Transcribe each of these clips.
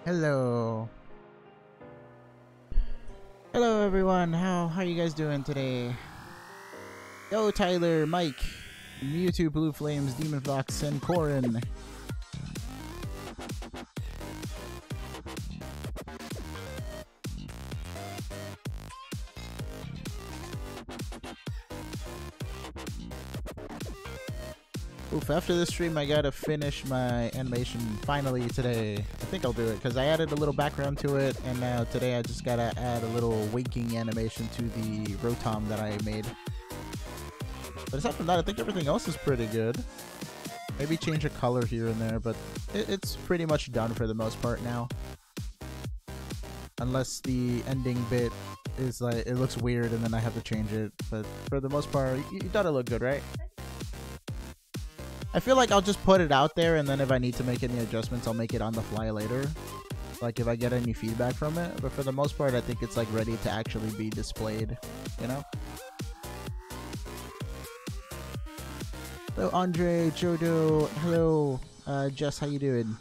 Hello. Hello everyone. How you guys doing today? Yo, Tyler, Mike, Mewtwo, Blue Flames, Demon Fox, and Corin. Oof, after this stream I gotta finish my animation finally today. I think I'll do it because I added a little background to it, and now today I just gotta add a little waking animation to the Rotom that I made. But aside from that, I think everything else is pretty good. Maybe change a color here and there, but it's pretty much done for the most part now. Unless the ending bit is like, it looks weird and then I have to change it. But for the most part, you thought it looked good, right? I feel like I'll just put it out there, and then if I need to make any adjustments, I'll make it on the fly later. Like if I get any feedback from it. But for the most part, I think it's like ready to actually be displayed, you know? Hello, Andre, Jodo. Hello, Jess. How you doing?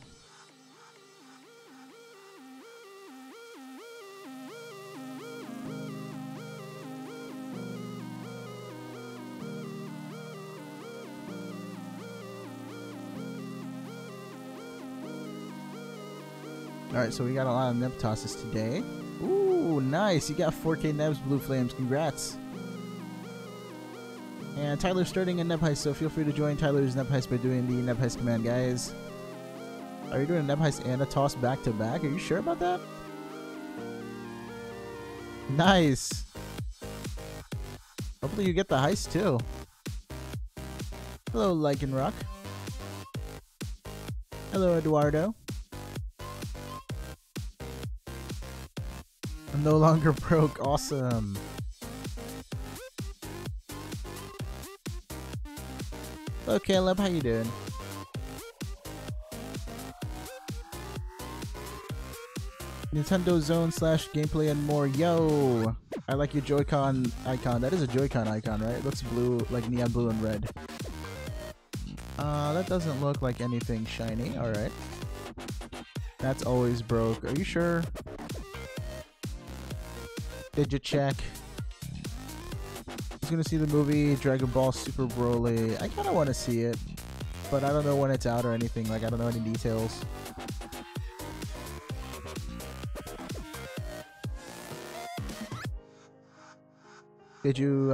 Alright, so we got a lot of Nebtosses today. Ooh, nice. You got 4K Nebs, Blue Flames. Congrats. And Tyler's starting a Nebheist, so feel free to join Tyler's Nebheist by doing the Nebheist command, guys. Are you doing a Nebheist and a toss back to back? Are you sure about that? Nice. Hopefully you get the heist too. Hello, Lycanrock. Hello, Eduardo. I'm no longer broke. Awesome. Hello, Caleb. How you doing? Nintendo Zone / gameplay and more. Yo! I like your Joy-Con icon. That is a Joy-Con icon, right? It looks blue, like neon blue and red. That doesn't look like anything shiny. Alright. That's always broke. Are you sure? Did you check? I was gonna see the movie Dragon Ball Super Broly. I kinda wanna see it, but I don't know when it's out or anything. Like, I don't know any details. Did you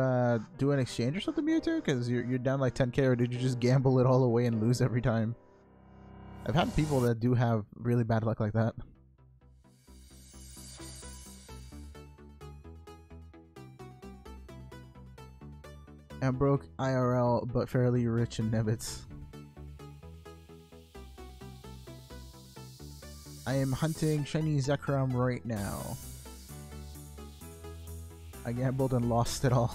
do an exchange or something, Mewtwo? Because you're down like 10k, or did you just gamble it all away and lose every time? I've had people that do have really bad luck like that. I'm broke IRL, but fairly rich in Nebbits. I am hunting shiny Zekrom right now. I gambled and lost it all.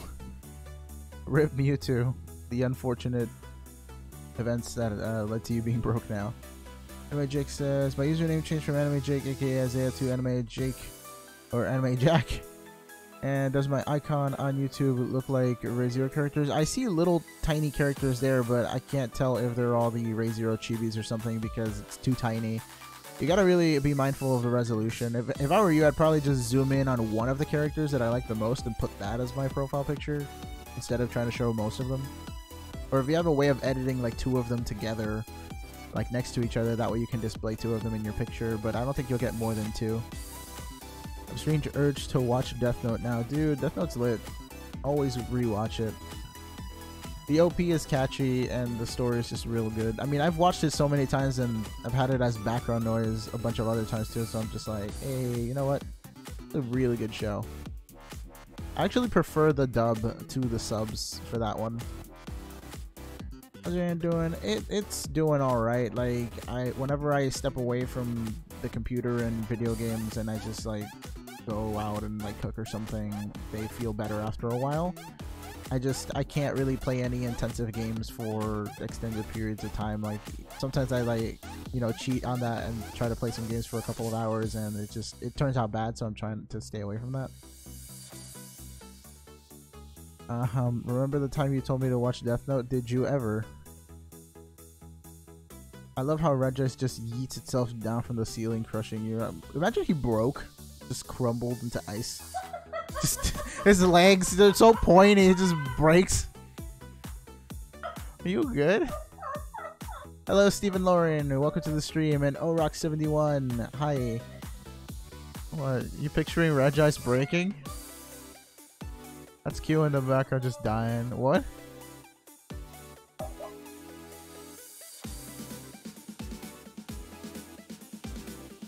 Rip Mewtwo. The unfortunate events that led to you being broke now. Anime Jake says, my username changed from Anime Jake aka Isaiah to Anime Jake or Anime Jack. And does my icon on YouTube look like Re:Zero characters? I see little tiny characters there, but I can't tell if they're all the Re:Zero chibis or something because it's too tiny. You gotta really be mindful of the resolution. If I were you, I'd probably just zoom in on one of the characters that I like the most and put that as my profile picture instead of trying to show most of them. Or if you have a way of editing like two of them together, like next to each other, that way you can display two of them in your picture, but I don't think you'll get more than two. A strange urge to watch Death Note now. Dude, Death Note's lit. Always rewatch it. The OP is catchy and the story is just real good. I mean, I've watched it so many times and I've had it as background noise a bunch of other times too, so I'm just like, hey, you know what? It's a really good show. I actually prefer the dub to the subs for that one. How's your hand doing? It's doing alright. Like, whenever I step away from the computer and video games and I just like go out and like cook or something, they feel better after a while. I can't really play any intensive games for extended periods of time. Like, sometimes I like, you know, cheat on that and try to play some games for a couple of hours and it turns out bad, so I'm trying to stay away from that. Remember the time you told me to watch Death Note? Did you ever? I love how Regis just yeets itself down from the ceiling, crushing you. Imagine he broke, just crumbled into ice. Just his legs, they're so pointy, it just breaks. Are you good? Hello, Stephen Lauren. Welcome to the stream. And Rock71. Hi. What? You picturing Regis breaking? That's Q in the background just dying. What?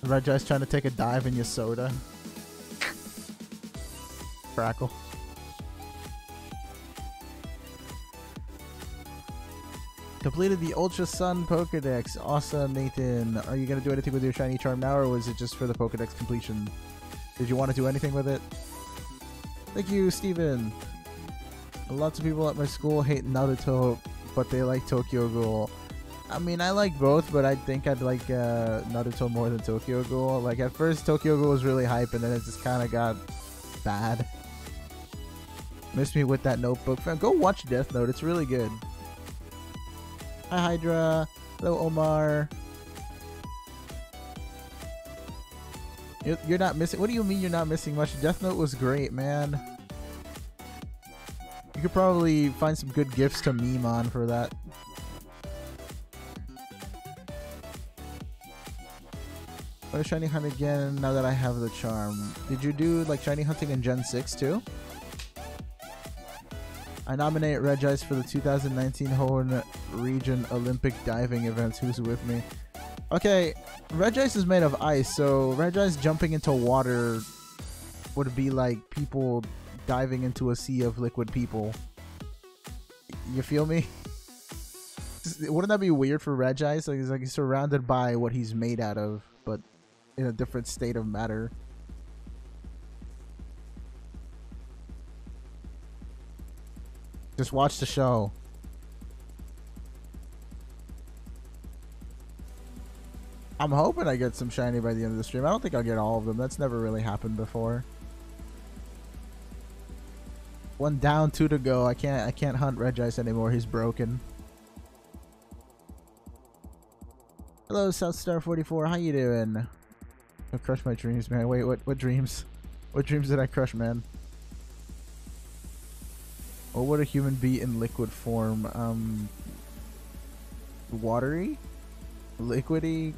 Regis trying to take a dive in your soda. Crackle. Completed the Ultra Sun Pokedex. Awesome, Nathan. Are you going to do anything with your shiny charm now, or was it just for the Pokedex completion? Did you want to do anything with it? Thank you, Steven. Lots of people at my school hate Naruto, but they like Tokyo Ghoul. I mean, I like both, but I think I'd like Naruto more than Tokyo Ghoul. Like, at first, Tokyo Ghoul was really hype, and then it just kind of got bad. Missed me with that notebook. Go watch Death Note. It's really good. Hi, Hydra. Hello, Omar. You're not missing... What do you mean you're not missing much? Death Note was great, man. You could probably find some good gifts to meme on for that. What is shiny hunt again now that I have the charm? Did you do like shiny hunting in Gen 6 too? I nominate Regis for the 2019 Hoenn Region Olympic Diving Events. Who's with me? Okay, Regis is made of ice, so Regis jumping into water would be like people diving into a sea of liquid people. You feel me? Wouldn't that be weird for Regis? Like he's surrounded by what he's made out of, but in a different state of matter. Just watch the show. I'm hoping I get some shiny by the end of the stream. I don't think I'll get all of them. That's never really happened before. One down, 2 to go. I can't hunt Regis anymore. He's broken. Hello, Southstar44. How you doing? I crushed my dreams, man. Wait, what dreams? What dreams did I crush, man? What would a human be in liquid form? Watery? Liquidy?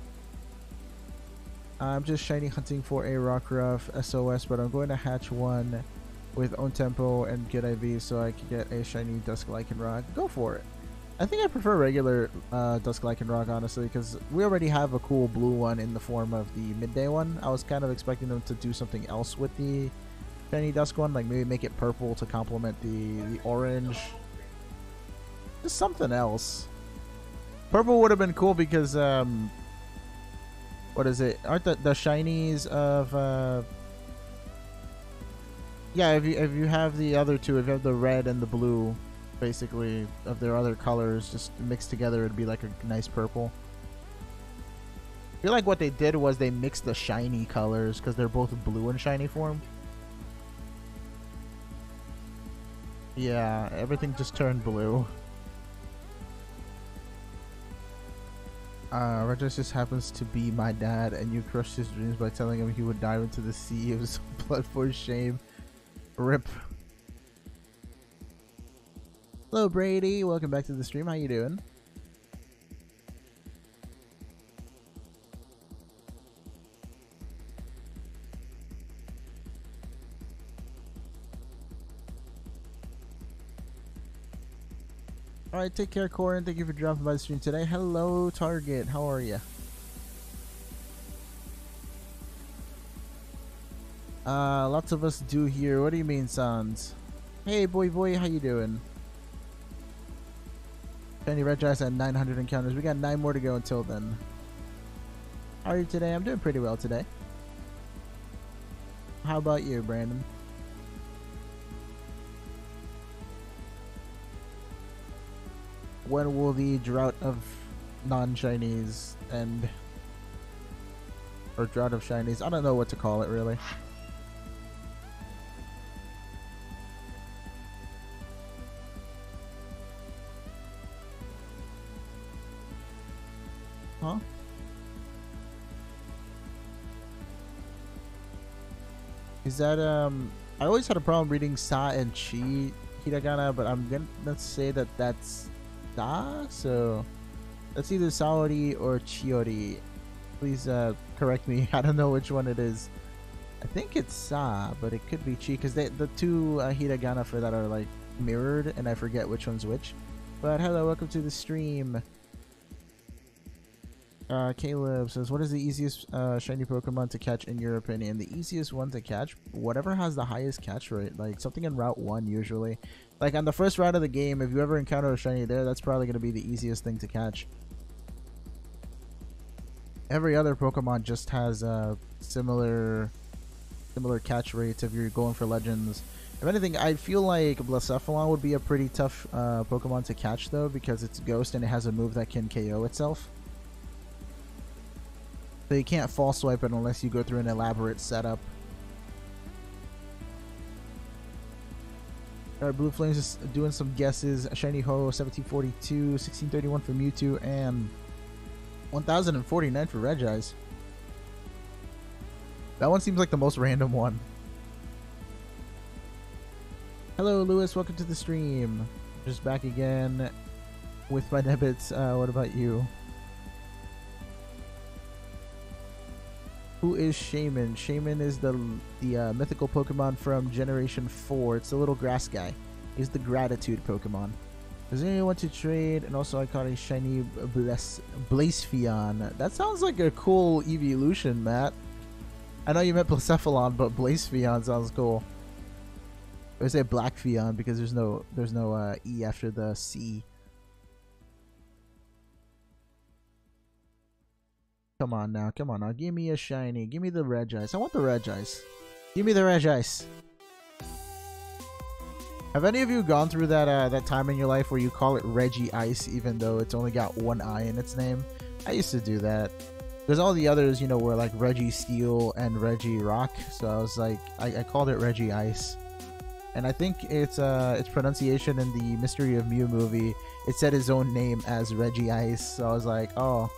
I'm just shiny hunting for a Rockruff SOS, but I'm going to hatch one with own tempo and get IV so I can get a shiny Dusk Lycanroc. Go for it. I think I prefer regular Dusk Lycanroc, honestly, because we already have a cool blue one in the form of the midday one. I was kind of expecting them to do something else with the shiny Dusk one, like maybe make it purple to complement the orange. Just something else. Purple would have been cool because what is it? Aren't the shinies of yeah, if you have the other two, if you have the red and the blue, basically of their other colors just mixed together, it'd be like a nice purple. I feel like what they did was they mixed the shiny colors because they're both blue in shiny form. Yeah, everything just turned blue. Regis just happens to be my dad, and you crushed his dreams by telling him he would dive into the sea of his blood for his shame. Rip. Hello, Brady. Welcome back to the stream. How you doing? Alright, take care, Corin. Thank you for dropping by the stream today. Hello, Target. How are you? Lots of us do here. What do you mean, Sans? Hey, boy, how you doing? Shiny Regis at 900 encounters. We got 9 more to go until then. How are you today? I'm doing pretty well today. How about you, Brandon? When will the drought of non-shinies end? Or drought of shinies? I don't know what to call it, really. Huh? Is that I always had a problem reading Sa and Chi hiragana, but I'm gonna say that that's Sa, so that's either Saori or Chiori. Please correct me. I don't know which one it is. I think it's Sa, but it could be Chi, because the two hiragana for that are like mirrored, and I forget which one's which. But hello, welcome to the stream. Caleb says, what is the easiest shiny Pokemon to catch in your opinion? The easiest one to catch? Whatever has the highest catch rate. Like something in Route 1 usually. Like on the first route of the game, if you ever encounter a shiny there, that's probably going to be the easiest thing to catch. Every other Pokemon just has similar catch rates if you're going for Legends. If anything, I feel like Blacephalon would be a pretty tough Pokemon to catch though, because it's Ghost and it has a move that can KO itself. So you can't false swipe it unless you go through an elaborate setup. Alright, Blue Flames is doing some guesses. Shiny Ho, 1742, 1631 for Mewtwo, and 1049 for Regis. That one seems like the most random one. Hello, Lewis. Welcome to the stream. Just back again with my Nebbits. What about you? Who is Shaman? Shaman is the mythical Pokemon from Generation 4. It's the little grass guy. He's the Gratitude Pokemon. Does anyone want to trade? And also I caught a shiny Blacephalon. That sounds like a cool evolution, Matt. I know you meant Blacephalon, but Blacephalon sounds cool. I say Blackpheon because there's no E after the C. Come on now, give me a shiny, give me the Regis. I want the Regis. Give me the Regis. Have any of you gone through that time in your life where you call it Reggie Ice even though it's only got one I in its name? I used to do that. There's all the others, you know, were like Reggie Steel and Reggie Rock. So I was like, I called it Reggie Ice. And I think its pronunciation in the Mystery of Mew movie, it said his own name as Reggie Ice. So I was like, oh.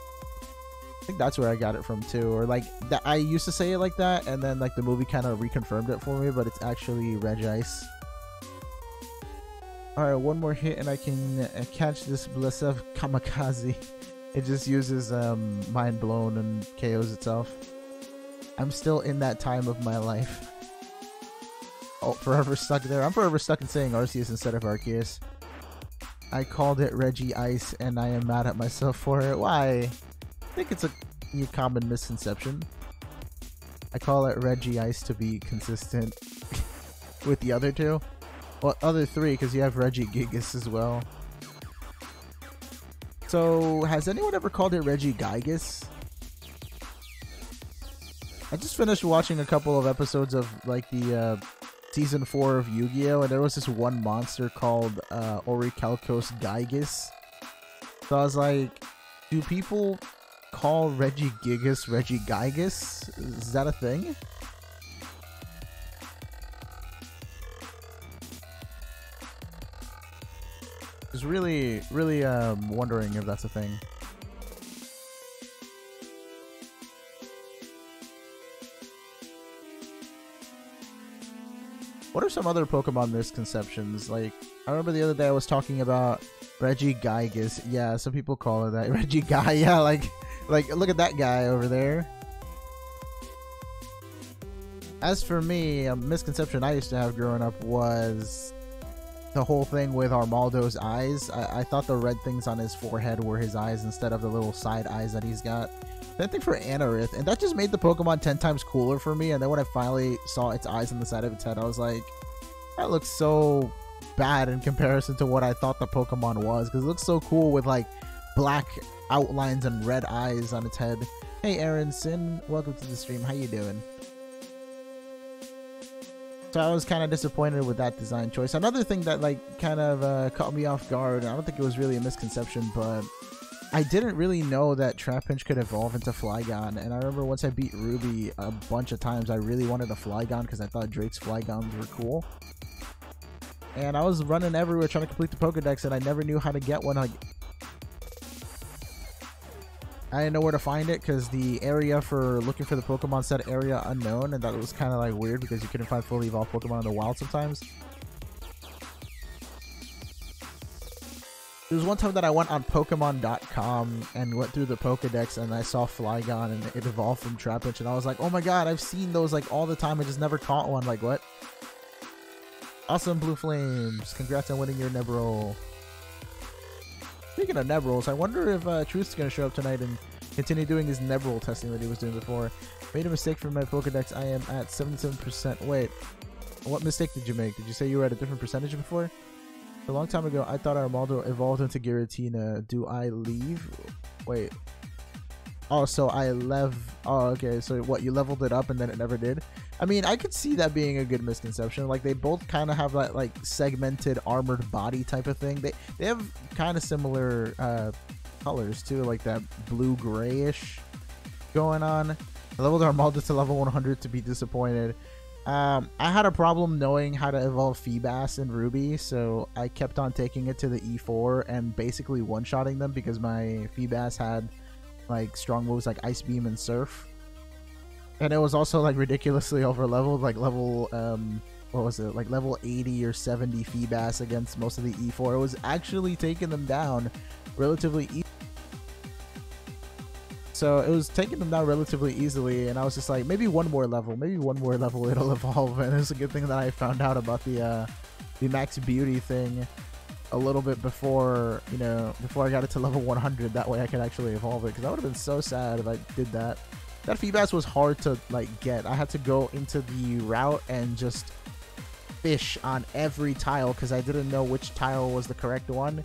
I think that's where I got it from too, or like that. I used to say it like that, and then like the movie kind of reconfirmed it for me, but it's actually Regis. All right, one more hit, and I can catch this Blacev Kamikaze. It just uses Mind Blown and KOs itself. I'm still in that time of my life. Oh, forever stuck there. I'm forever stuck in saying Arceus instead of Arceus. I called it Reggie Ice, and I am mad at myself for it. Why? I think it's a common misconception. I call it Reggie Ice to be consistent with the other two. Well, other three, because you have Reggie Gigas as well. So, has anyone ever called it Reggie Gigas? I just finished watching a couple of episodes of like the season 4 of Yu-Gi-Oh! And there was this one monster called Orichalcos Gigas. So I was like, do people call Reggie Gigas Reggie Gigas? Is that a thing? Just really wondering if that's a thing. What are some other Pokemon misconceptions? Like, I remember the other day I was talking about Reggie Gigas. Yeah, some people call it that. Reggie Guy, yeah, like look at that guy over there. As for me, a misconception I used to have growing up was the whole thing with Armaldo's eyes. I thought the red things on his forehead were his eyes instead of the little side eyes that he's got. Same thing for Anorith, and that just made the Pokemon 10 times cooler for me. And then when I finally saw its eyes on the side of its head, I was like, that looks so bad in comparison to what I thought the Pokemon was, because it looks so cool with like black outlines and red eyes on its head. Hey Aaron Sin, welcome to the stream. How you doing? So I was kind of disappointed with that design choice. Another thing that like kind of caught me off guard, I don't think it was really a misconception, but I didn't really know that Trapinch could evolve into Flygon. And I remember once I beat Ruby a bunch of times, I really wanted a Flygon because I thought Drake's Flygons were cool. And I was running everywhere trying to complete the Pokedex, and I never knew how to get one. Like, I didn't know where to find it because the area for looking for the Pokemon said area unknown, and that was kind of like weird because you couldn't find fully evolved Pokemon in the wild sometimes. There was one time that I went on Pokemon.com and went through the Pokedex and I saw Flygon and it evolved from Trapinch, and I was like, oh my god, I've seen those like all the time. I just never caught one. Like, what? Awesome, Blue Flames. Congrats on winning your Nebroll. Speaking of Nebrolls, I wonder if Truth's going to show up tonight and continue doing his Nebroll testing that he was doing before. Made a mistake from my Pokedex. I am at 77%. Wait, what mistake did you make? Did you say you were at a different percentage before? A long time ago, I thought Armaldo evolved into Giratina. Do I leave? Wait. Oh, so oh, okay. So what, you leveled it up and then it never did? I mean, I could see that being a good misconception. Like, they both kind of have that, like, segmented armored body type of thing. They have kind of similar colors, too. Like, that blue-grayish going on. I leveled Armaldo to level 100 to be disappointed. I had a problem knowing how to evolve Feebas in Ruby, so I kept on taking it to the E4 and basically one-shotting them because my Feebas had like strong moves like Ice Beam and Surf. And it was also like ridiculously over-leveled, like level, what was it, like level 80 or 70 Feebas against most of the E4. It was actually taking them down relatively easily. So it was taking them down relatively easily, and I was just like, maybe one more level it'll evolve. And it's a good thing that I found out about the Max Beauty thing a little bit before, you know, before I got it to level 100. That way I could actually evolve it, because I would have been so sad if I did that. That Feebas was hard to like get. I had to go into the route and just fish on every tile because I didn't know which tile was the correct one.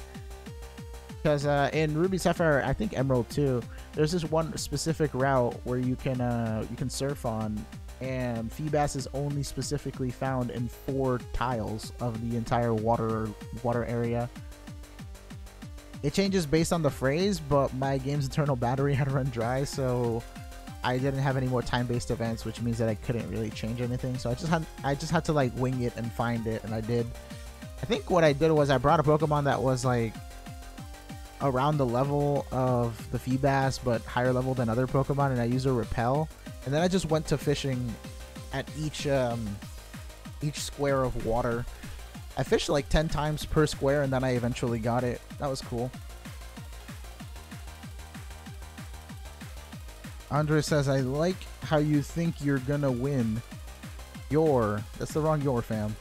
Because in Ruby Sapphire, I think Emerald too, there's this one specific route where you can surf on, and Feebas is only specifically found in 4 tiles of the entire water area. It changes based on the phrase, but my game's internal battery had run dry, so I didn't have any more time-based events, which means that I couldn't really change anything. So I just had to like wing it and find it, and I did. I think what I did was I brought a Pokemon that was like around the level of the Feebas but higher level than other Pokemon, and I used a Repel, and then I just went to fishing at each square of water. I fished like 10 times per square, and then I eventually got it. That was cool. Andre says, I like how you think you're gonna win. That's the wrong your, fam.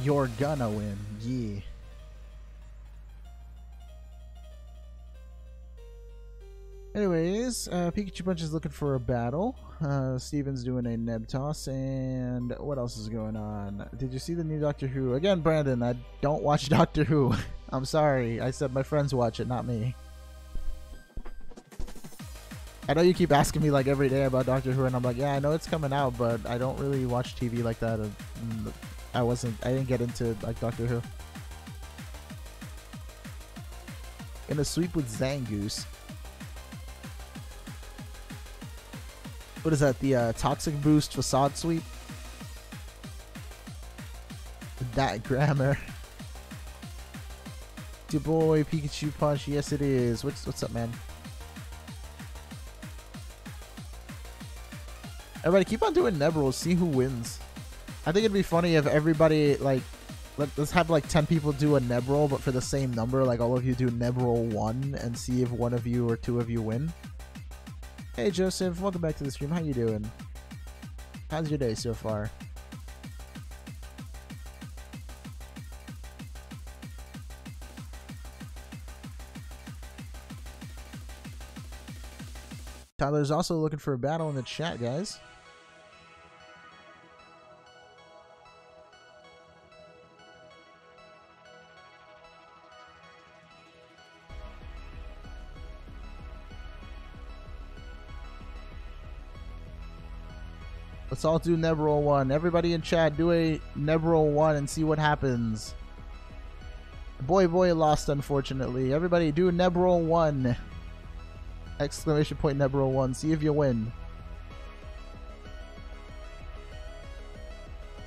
You're gonna win. Yeah. Anyways, Pikachu Punch is looking for a battle. Steven's doing a Nebtoss, and what else is going on? Did you see the new Doctor Who? Again, Brandon, I don't watch Doctor Who. I'm sorry. I said my friends watch it, not me. I know you keep asking me like every day about Doctor Who, and I'm like, yeah, I know it's coming out, but I don't really watch TV like that. I didn't get into like Doctor Who. Gonna sweep with Zangoose. What is that? The Toxic Boost Facade Sweep? That grammar. Your boy Pikachu Punch. Yes, it is. What's up, man? Everybody, keep on doing Nebroll. See who wins. I think it'd be funny if everybody like let's have like 10 people do a Nebroll, but for the same number. Like all of you do Nebroll 1 and see if one of you or 2 of you win. Hey Joseph, welcome back to the stream. How you doing? How's your day so far? Tyler's also looking for a battle in the chat, guys. Let's all do Nebroll 1. Everybody in chat, do a Nebroll 1 and see what happens. Boy lost, unfortunately. Everybody do Nebroll 1. Exclamation point Nebroll 1. See if you win.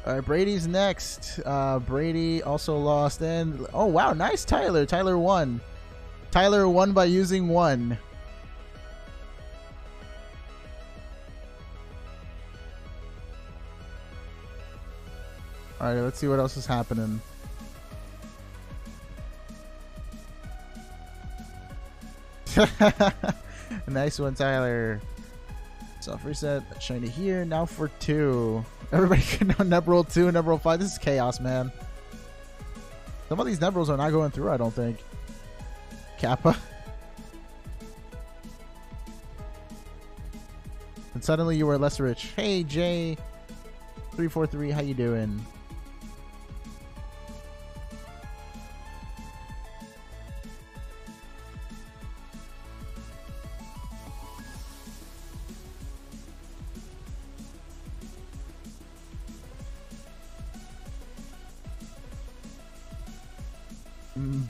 Alright, Brady's next. Brady also lost. And oh wow, nice Tyler. Tyler won. Tyler won by using 1. Alright, let's see what else is happening. Nice one, Tyler. Self reset. Shiny here. Now for 2. Everybody can know Nebroll 2 and Nebroll 5. This is chaos, man. Some of these Nebrolls are not going through, I don't think. Kappa. And suddenly you were less rich. Hey, J343, how you doing?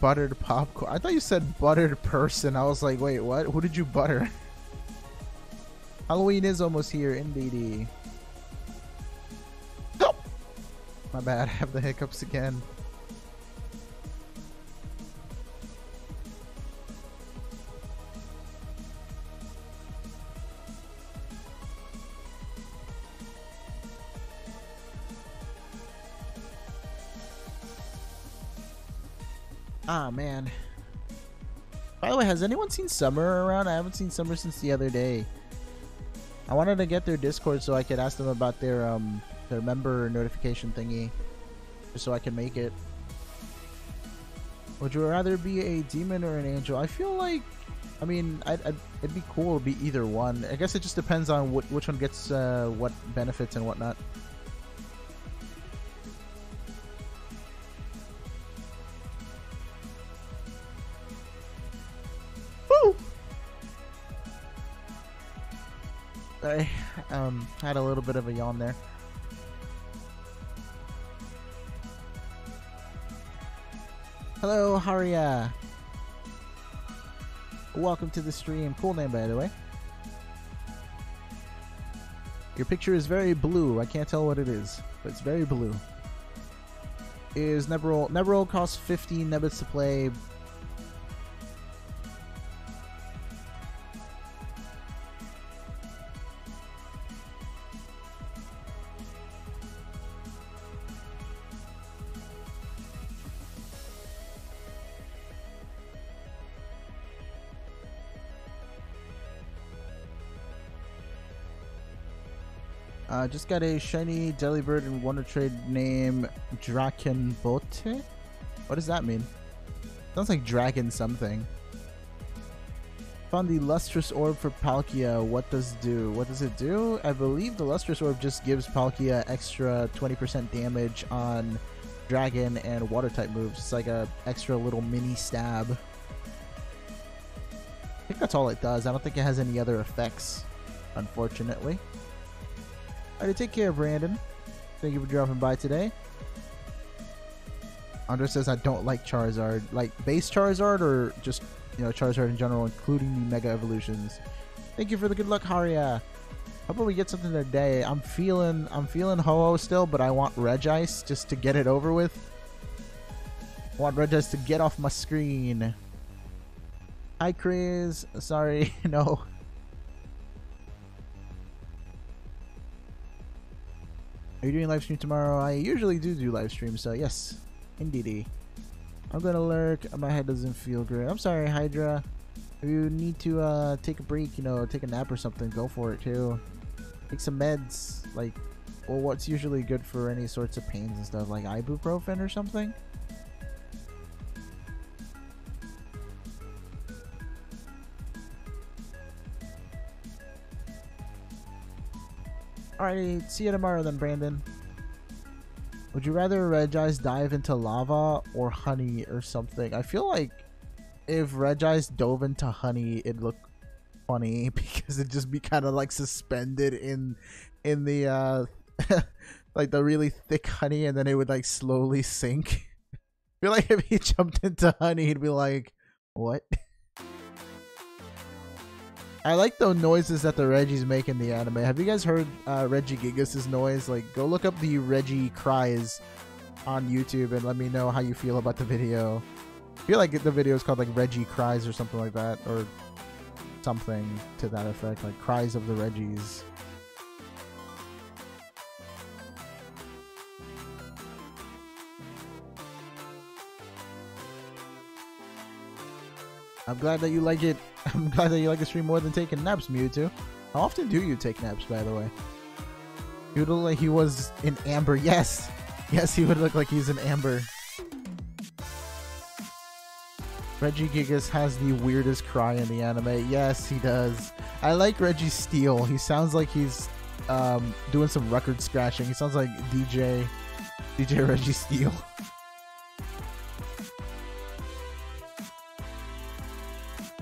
Buttered popcorn. I thought you said buttered person. I was like, wait, what? Who did you butter? Halloween is almost here, indeedy. Oh! My bad. I have the hiccups again. Ah, man. By the way, has anyone seen Summer around? I haven't seen Summer since the other day. I wanted to get their Discord so I could ask them about their member notification thingy, just so I can make it. Would you rather be a demon or an angel? I feel like, I mean, it'd be cool to be either one. I guess it just depends on which one gets what benefits and whatnot. I had a little bit of a yawn there. Hello, Haria. Welcome to the stream. Cool name, by the way. Your picture is very blue. I can't tell what it is, but it's very blue. Is Nebroll? Nebroll costs 15 Nebbits to play. Just got a shiny Delibird and Wonder Trade name Drakenbote. What does that mean? Sounds like dragon something. Found the Lustrous Orb for Palkia. What does it do? I believe the Lustrous Orb just gives Palkia extra 20% damage on dragon and water type moves. It's like a extra little mini stab. I think that's all it does. I don't think it has any other effects, unfortunately. Alright, take care, Brandon. Thank you for dropping by today. Andre says I don't like Charizard. Like base Charizard or just, you know, Charizard in general, including the Mega Evolutions. Thank you for the good luck, Haria. How about we get something today? I'm feeling Ho-Oh still, but I want Regice just to get it over with. I want Regice to get off my screen. Hi, Chris. Sorry, no. Are you doing live stream tomorrow? I usually do live streams, so yes, indeedy. I'm gonna lurk. My head doesn't feel great. I'm sorry, Hydra. If you need to take a break, you know, take a nap or something, go for it too. Take some meds, like, well, what's usually good for any sorts of pains and stuff, like ibuprofen or something. Alright, see you tomorrow then, Brandon. Would you rather Regice dive into lava or honey or something? I feel like if Regice dove into honey, it'd look funny because it'd just be kind of like suspended in the like the really thick honey, and then it would like slowly sink. I feel like if he jumped into honey, he'd be like, what? I like the noises that the Reggies make in the anime. Have you guys heard Reggie Gigas' noise? Like, go look up the Reggie cries on YouTube and let me know how you feel about the video. I feel like the video is called like Reggie Cries or something like that, or something to that effect, like Cries of the Reggies. I'm glad that you like it. I'm glad that you like the stream more than taking naps, Mewtwo. How often do you take naps, by the way? He would look like he was in Amber. Yes! Yes, he would look like he's in Amber. Regigigas has the weirdest cry in the anime. Yes, he does. I like Registeel. He sounds like he's doing some record scratching. He sounds like DJ Registeel.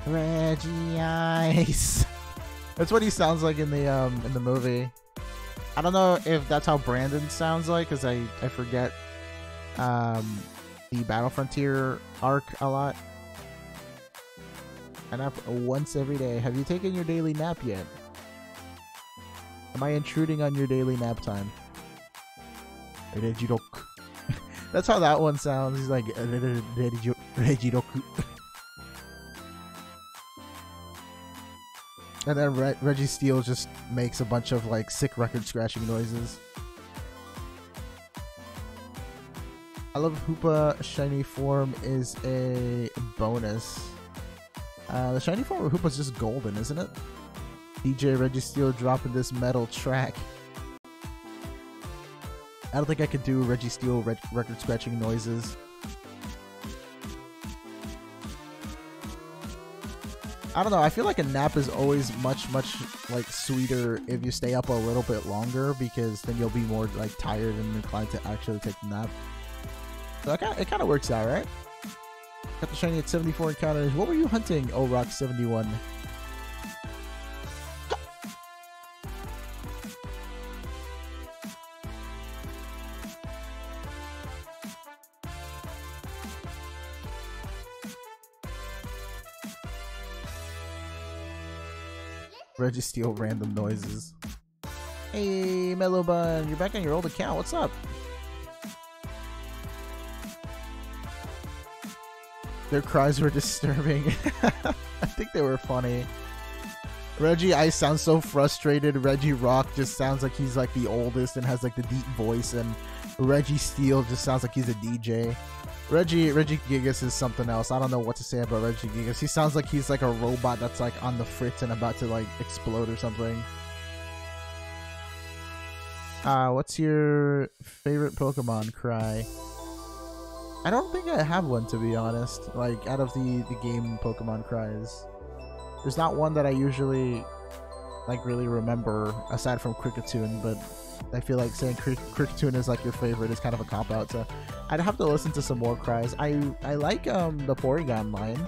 Reggie Ice. That's what he sounds like in the movie. I don't know if that's how Brandon sounds like, because I forget the Battle Frontier arc a lot. I nap once every day. Have you taken your daily nap yet? Am I intruding on your daily nap time? That's how that one sounds. He's like Regiroku. And then Registeel just makes a bunch of like sick record scratching noises. I love Hoopa shiny form is a bonus. The shiny form of Hoopa's just golden, isn't it? DJ Registeel dropping this metal track. I don't think I could do Registeel record scratching noises. I don't know, I feel like a nap is always much like sweeter if you stay up a little bit longer, because then you'll be more like tired and inclined to actually take a nap. So it kind of works out, right? Got the shiny at 74 encounters. What were you hunting, Rock 71? Registeel random noises. Hey, Mellow Bun, you're back on your old account. What's up? Their cries were disturbing. I think they were funny. Reggie Ice sounds so frustrated. Reggie Rock just sounds like he's like the oldest and has like the deep voice, and Registeel just sounds like he's a DJ. Regigigas is something else. I don't know what to say about Regigigas. He sounds like he's like a robot that's like on the fritz and about to like explode or something. What's your favorite Pokemon cry? I don't think I have one, to be honest. Like, out of the game Pokemon cries, there's not one that I usually like really remember aside from Kricketune, but I feel like saying Kricketune is like your favorite is kind of a cop-out, so I'd have to listen to some more cries. I like the Porygon line,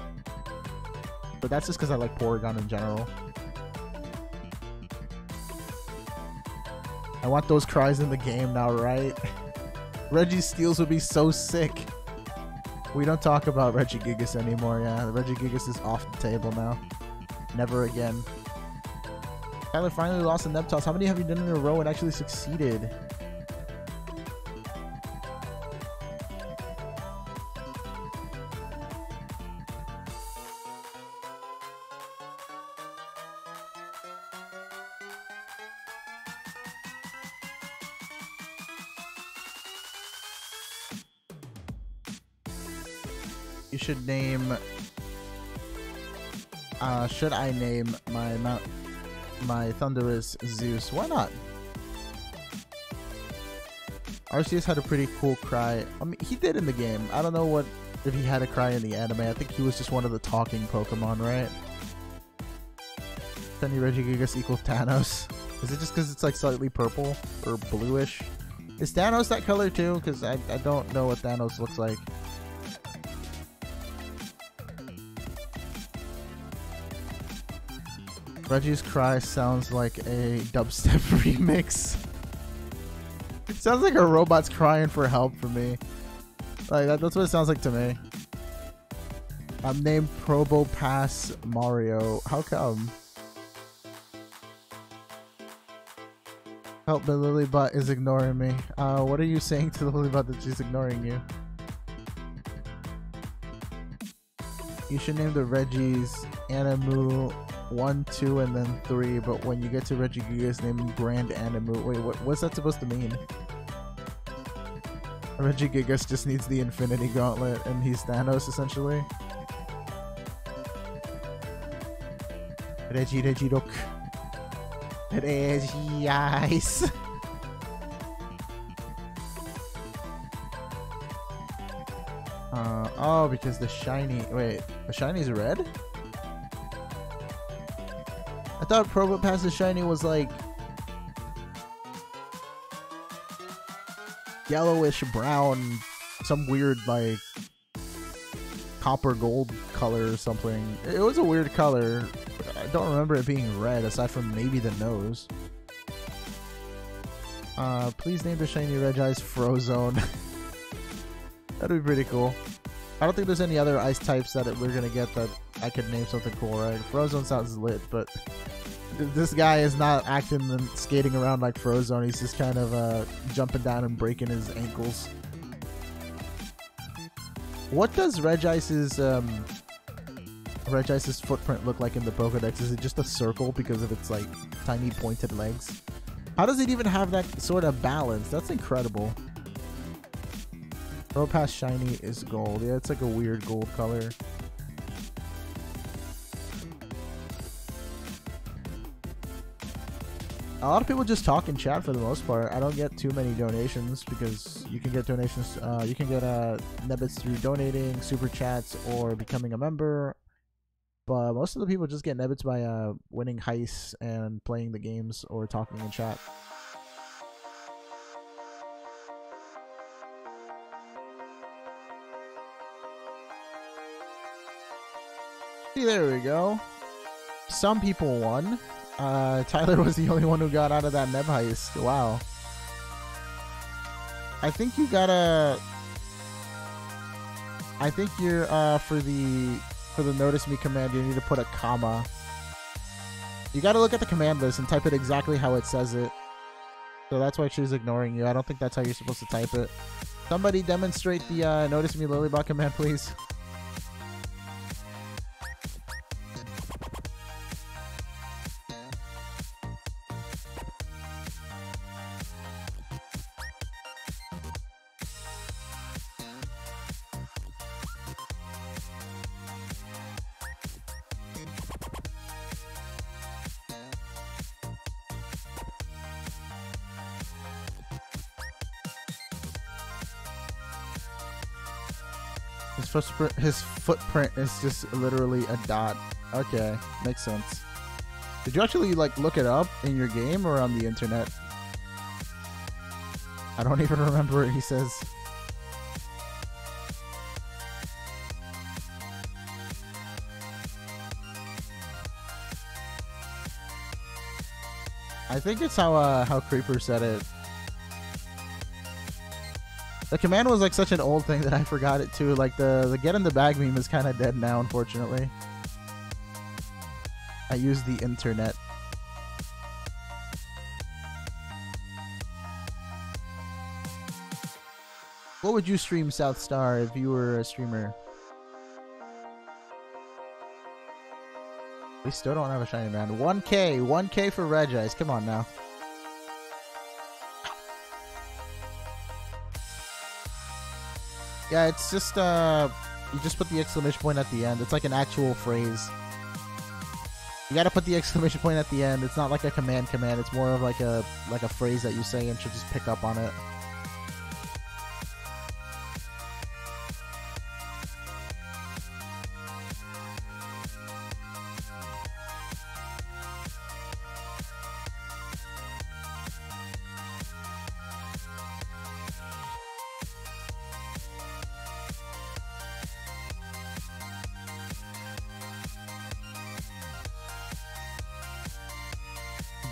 but that's just because I like Porygon in general. I want those cries in the game now, right? Registeels would be so sick. We don't talk about Regigigas anymore, yeah. Regigigas is off the table now. Never again. Tyler finally lost a Nebtoss. How many have you done in a row and actually succeeded? You should name... should I name my Thunderous Zeus? Why not? Arceus had a pretty cool cry. I mean, he did in the game. I don't know if he had a cry in the anime. I think he was just one of the talking Pokemon, right? Shiny Regigigas equals Thanos. Is it just because it's like slightly purple or bluish? Is Thanos that color too? Because I don't know what Thanos looks like. Reggie's cry sounds like a dubstep remix. It sounds like a robot's crying for help for me. Like that's what it sounds like to me. I'm named Probo Pass Mario. How come? Help, the Lilybot is ignoring me. What are you saying to the Lilybot that she's ignoring you? You should name the Reggies Animu 1, 2, and then 3, but when you get to Regigigas, name him Grand Animu. Wait, what's that supposed to mean? Regigigas just needs the Infinity Gauntlet, and he's Thanos, essentially. Reggie, Ice. Oh, because the shiny... Wait, the shiny's red? I thought Probopass's shiny was like... yellowish brown, some weird like copper gold color or something. It was a weird color. I don't remember it being red aside from maybe the nose. Please name the shiny Regice Frozone. That'd be pretty cool. I don't think there's any other ice types that we're gonna get that I could name something cool, right? Frozone sounds lit, but this guy is not acting and skating around like Frozone. He's just kind of jumping down and breaking his ankles. What does Regice's footprint look like in the Pokedex? Is it just a circle because of its like tiny pointed legs? How does it even have that sort of balance? That's incredible. Probopass shiny is gold. Yeah, it's like a weird gold color. A lot of people just talk in chat for the most part. I don't get too many donations because you can get donations. You can get Nebbits through donating, super chats, or becoming a member. But most of the people just get Nebbits by winning heists and playing the games or talking in chat. See, there we go. Some people won. Tyler was the only one who got out of that Neb heist. Wow. I think you gotta... I think you're, for the notice me command, you need to put a comma. You gotta look at the command list and type it exactly how it says it. So that's why she's ignoring you. I don't think that's how you're supposed to type it. Somebody demonstrate the, notice me Lilybot command, please. His footprint is just literally a dot. Okay, makes sense. Did you actually like look it up in your game or on the internet? I don't even remember what he says. I think it's how Creeper said it. The command was like such an old thing that I forgot it too. Like the get in the bag meme is kind of dead now, unfortunately. I use the internet. What would you stream, South Star, if you were a streamer? We still don't have a shiny man. 1K for Regice. Come on now. Yeah, it's just you just put the exclamation point at the end. It's like an actual phrase. You gotta put the exclamation point at the end. It's not like a command. It's more of like a phrase that you say and should just pick up on it.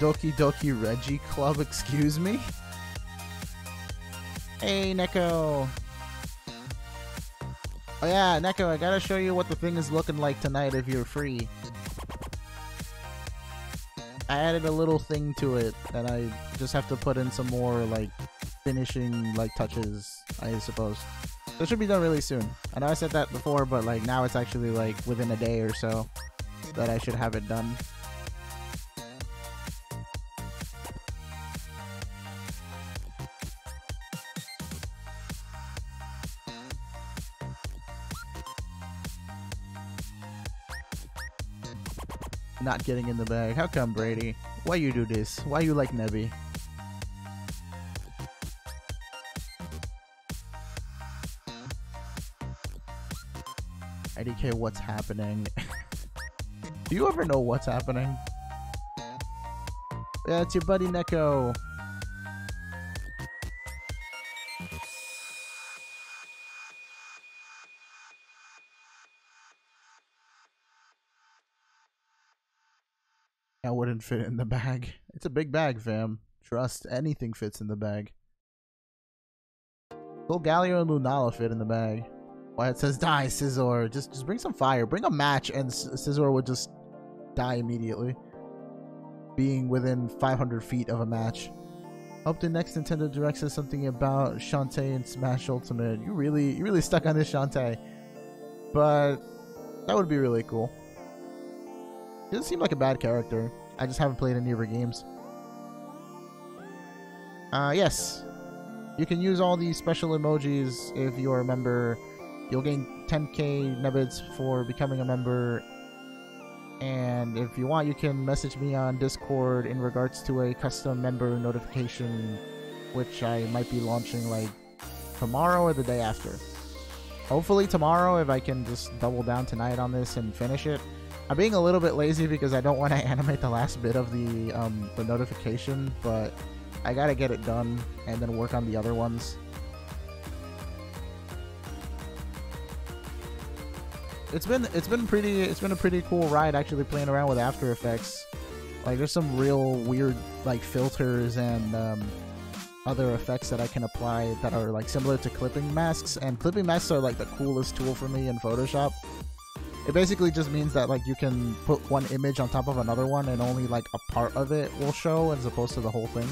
Doki Doki Reggie Club, excuse me? Hey, Neko! Oh yeah, Neko, I gotta show you what the thing is looking like tonight if you're free. I added a little thing to it, and I just have to put in some more, like, finishing, like, touches, I suppose. So it should be done really soon. I know I said that before, but like now it's actually like within a day or so that I should have it done. Not getting in the bag. How come, Brady? Why you do this? Why you like Nebby? IDK, what's happening? Do you ever know what's happening? Yeah, it's your buddy Neko. I wouldn't fit in the bag. It's a big bag, fam. Trust, anything fits in the bag. Will Galio and Lunala fit in the bag? Why it says die, Scizor. Just bring some fire. Bring a match and Scizor would just die immediately. Being within 500 feet of a match. Hope the next Nintendo Direct says something about Shantae and Smash Ultimate. You really stuck on this, Shantae. But that would be really cool. He doesn't seem like a bad character. I just haven't played any of her games. Yes. You can use all these special emojis if you're a member. You'll gain 10k Nebbits for becoming a member. And if you want, you can message me on Discord in regards to a custom member notification, which I might be launching like tomorrow or the day after. Hopefully tomorrow, if I can just double down tonight on this and finish it. I'm being a little bit lazy because I don't want to animate the last bit of the notification, but I gotta get it done and then work on the other ones. It's been a pretty cool ride actually playing around with After Effects. Like there's some real weird like filters and other effects that I can apply that are like similar to clipping masks, and clipping masks are like the coolest tool for me in Photoshop. It basically just means that like you can put one image on top of another one and only like a part of it will show as opposed to the whole thing.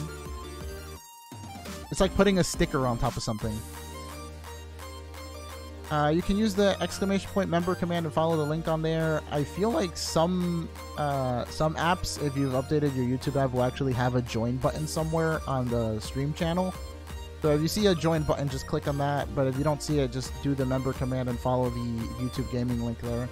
It's like putting a sticker on top of something. You can use the ! member command and follow the link on there. I feel like some apps, if you've updated your YouTube app, will actually have a join button somewhere on the stream channel. So if you see a join button, just click on that. But if you don't see it, just do the member command and follow the YouTube gaming link there.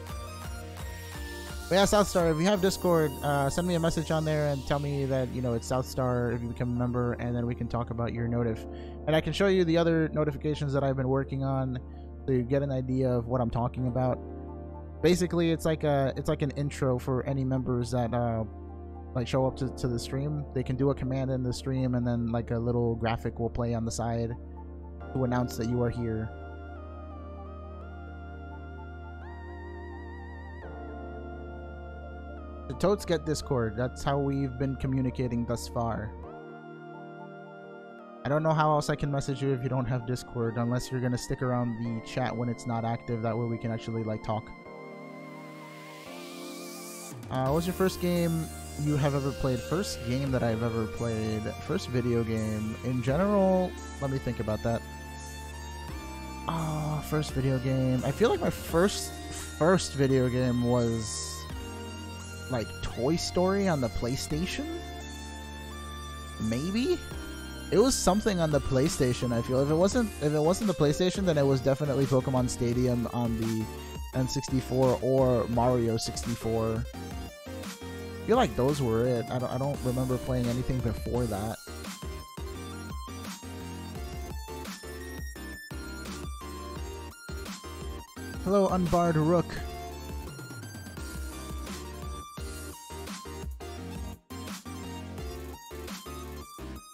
But yeah, Southstar, if you have Discord, send me a message on there and tell me that, you know, it's Southstar if you become a member, and then we can talk about your notif. And I can show you the other notifications that I've been working on, so you get an idea of what I'm talking about. Basically, it's like an intro for any members that like show up to the stream. They can do a command in the stream, and then like a little graphic will play on the side to announce that you are here. The Totes get Discord. That's how we've been communicating thus far. I don't know how else I can message you if you don't have Discord, unless you're gonna stick around the chat when it's not active. That way we can actually like talk. What was your first game you have ever played? First game that I've ever played. First video game. In general, let me think about that. Oh, first video game. I feel like my first video game was like Toy Story on the PlayStation? Maybe? It was something on the PlayStation, I feel. If it wasn't the PlayStation, then it was definitely Pokemon Stadium on the N64 or Mario 64. I feel like those were it. I don't remember playing anything before that. Hello, Unbarred Rook.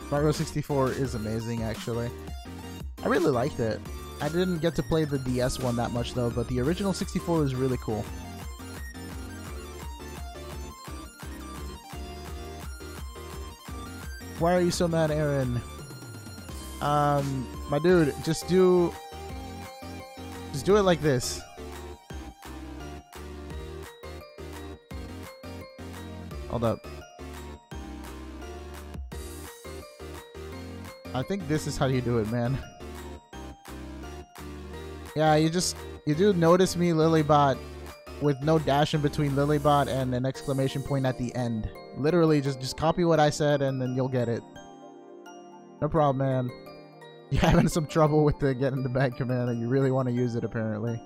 Mario 64 is amazing, actually. I really liked it. I didn't get to play the DS one that much, though, but the original 64 was really cool. Why are you so mad, Aaron? My dude, just do it like this. Hold up. I think this is how you do it, man. Yeah, you do notice me, Lilybot, with no dash in between Lilybot and an exclamation point at the end. Literally, just copy what I said and then you'll get it. No problem, man. You're having some trouble with the get in the bag command and you really want to use it, apparently.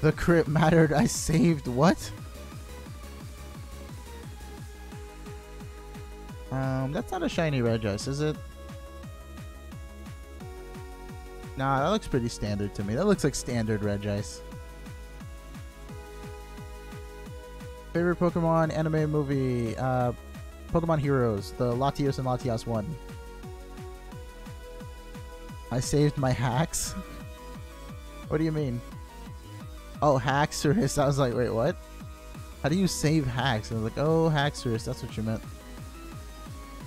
The crit mattered. I saved what? That's not a shiny Regis, is it? Nah, that looks pretty standard to me. That looks like standard Regis. Favorite Pokemon anime movie? Pokemon Heroes, the Latios and Latias 1. I saved my hacks? What do you mean? Oh, Haxorus. I was like, wait, what? How do you save hacks? I was like, oh, Haxorus. That's what you meant.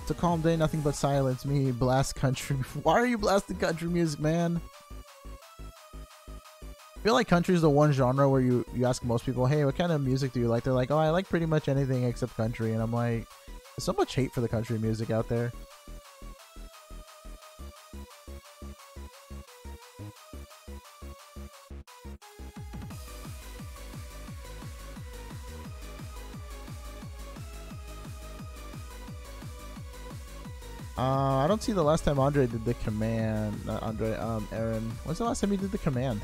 It's a calm day, nothing but silence. Me blast country. Why are you blasting country music, man? I feel like country is the one genre where you ask most people, hey, what kind of music do you like? They're like, oh, I like pretty much anything except country. And I'm like, there's so much hate for the country music out there. I don't see the last time Andre did the command. Not Andre, Aaron. When's the last time he did the command?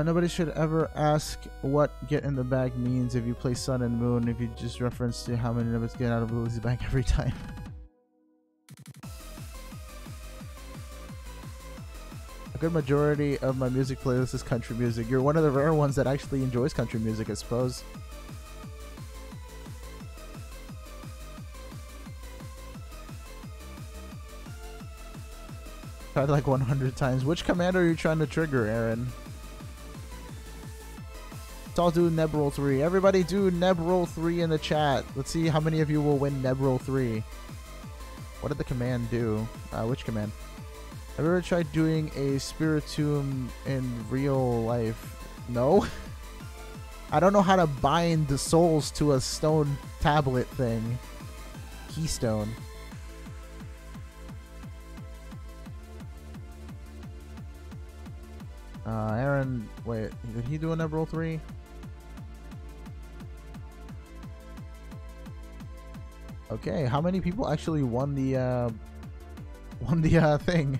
Nobody should ever ask what get in the bag means if you play Sun and Moon, if you just reference to how many Nebbits get out of Lily's bag every time. A good majority of my music playlist is country music. You're one of the rare ones that actually enjoys country music, I suppose. Tried like 100 times. Which command are you trying to trigger, Aaron? Let's all do Nebroll 3. Everybody do Nebroll 3 in the chat. Let's see how many of you will win Nebroll 3. What did the command do? Which command? Have you ever tried doing a Spiritomb in real life? No? I don't know how to bind the souls to a stone tablet thing. Keystone. Aaron, wait, did he do a Nebroll 3? Okay, how many people actually won the thing?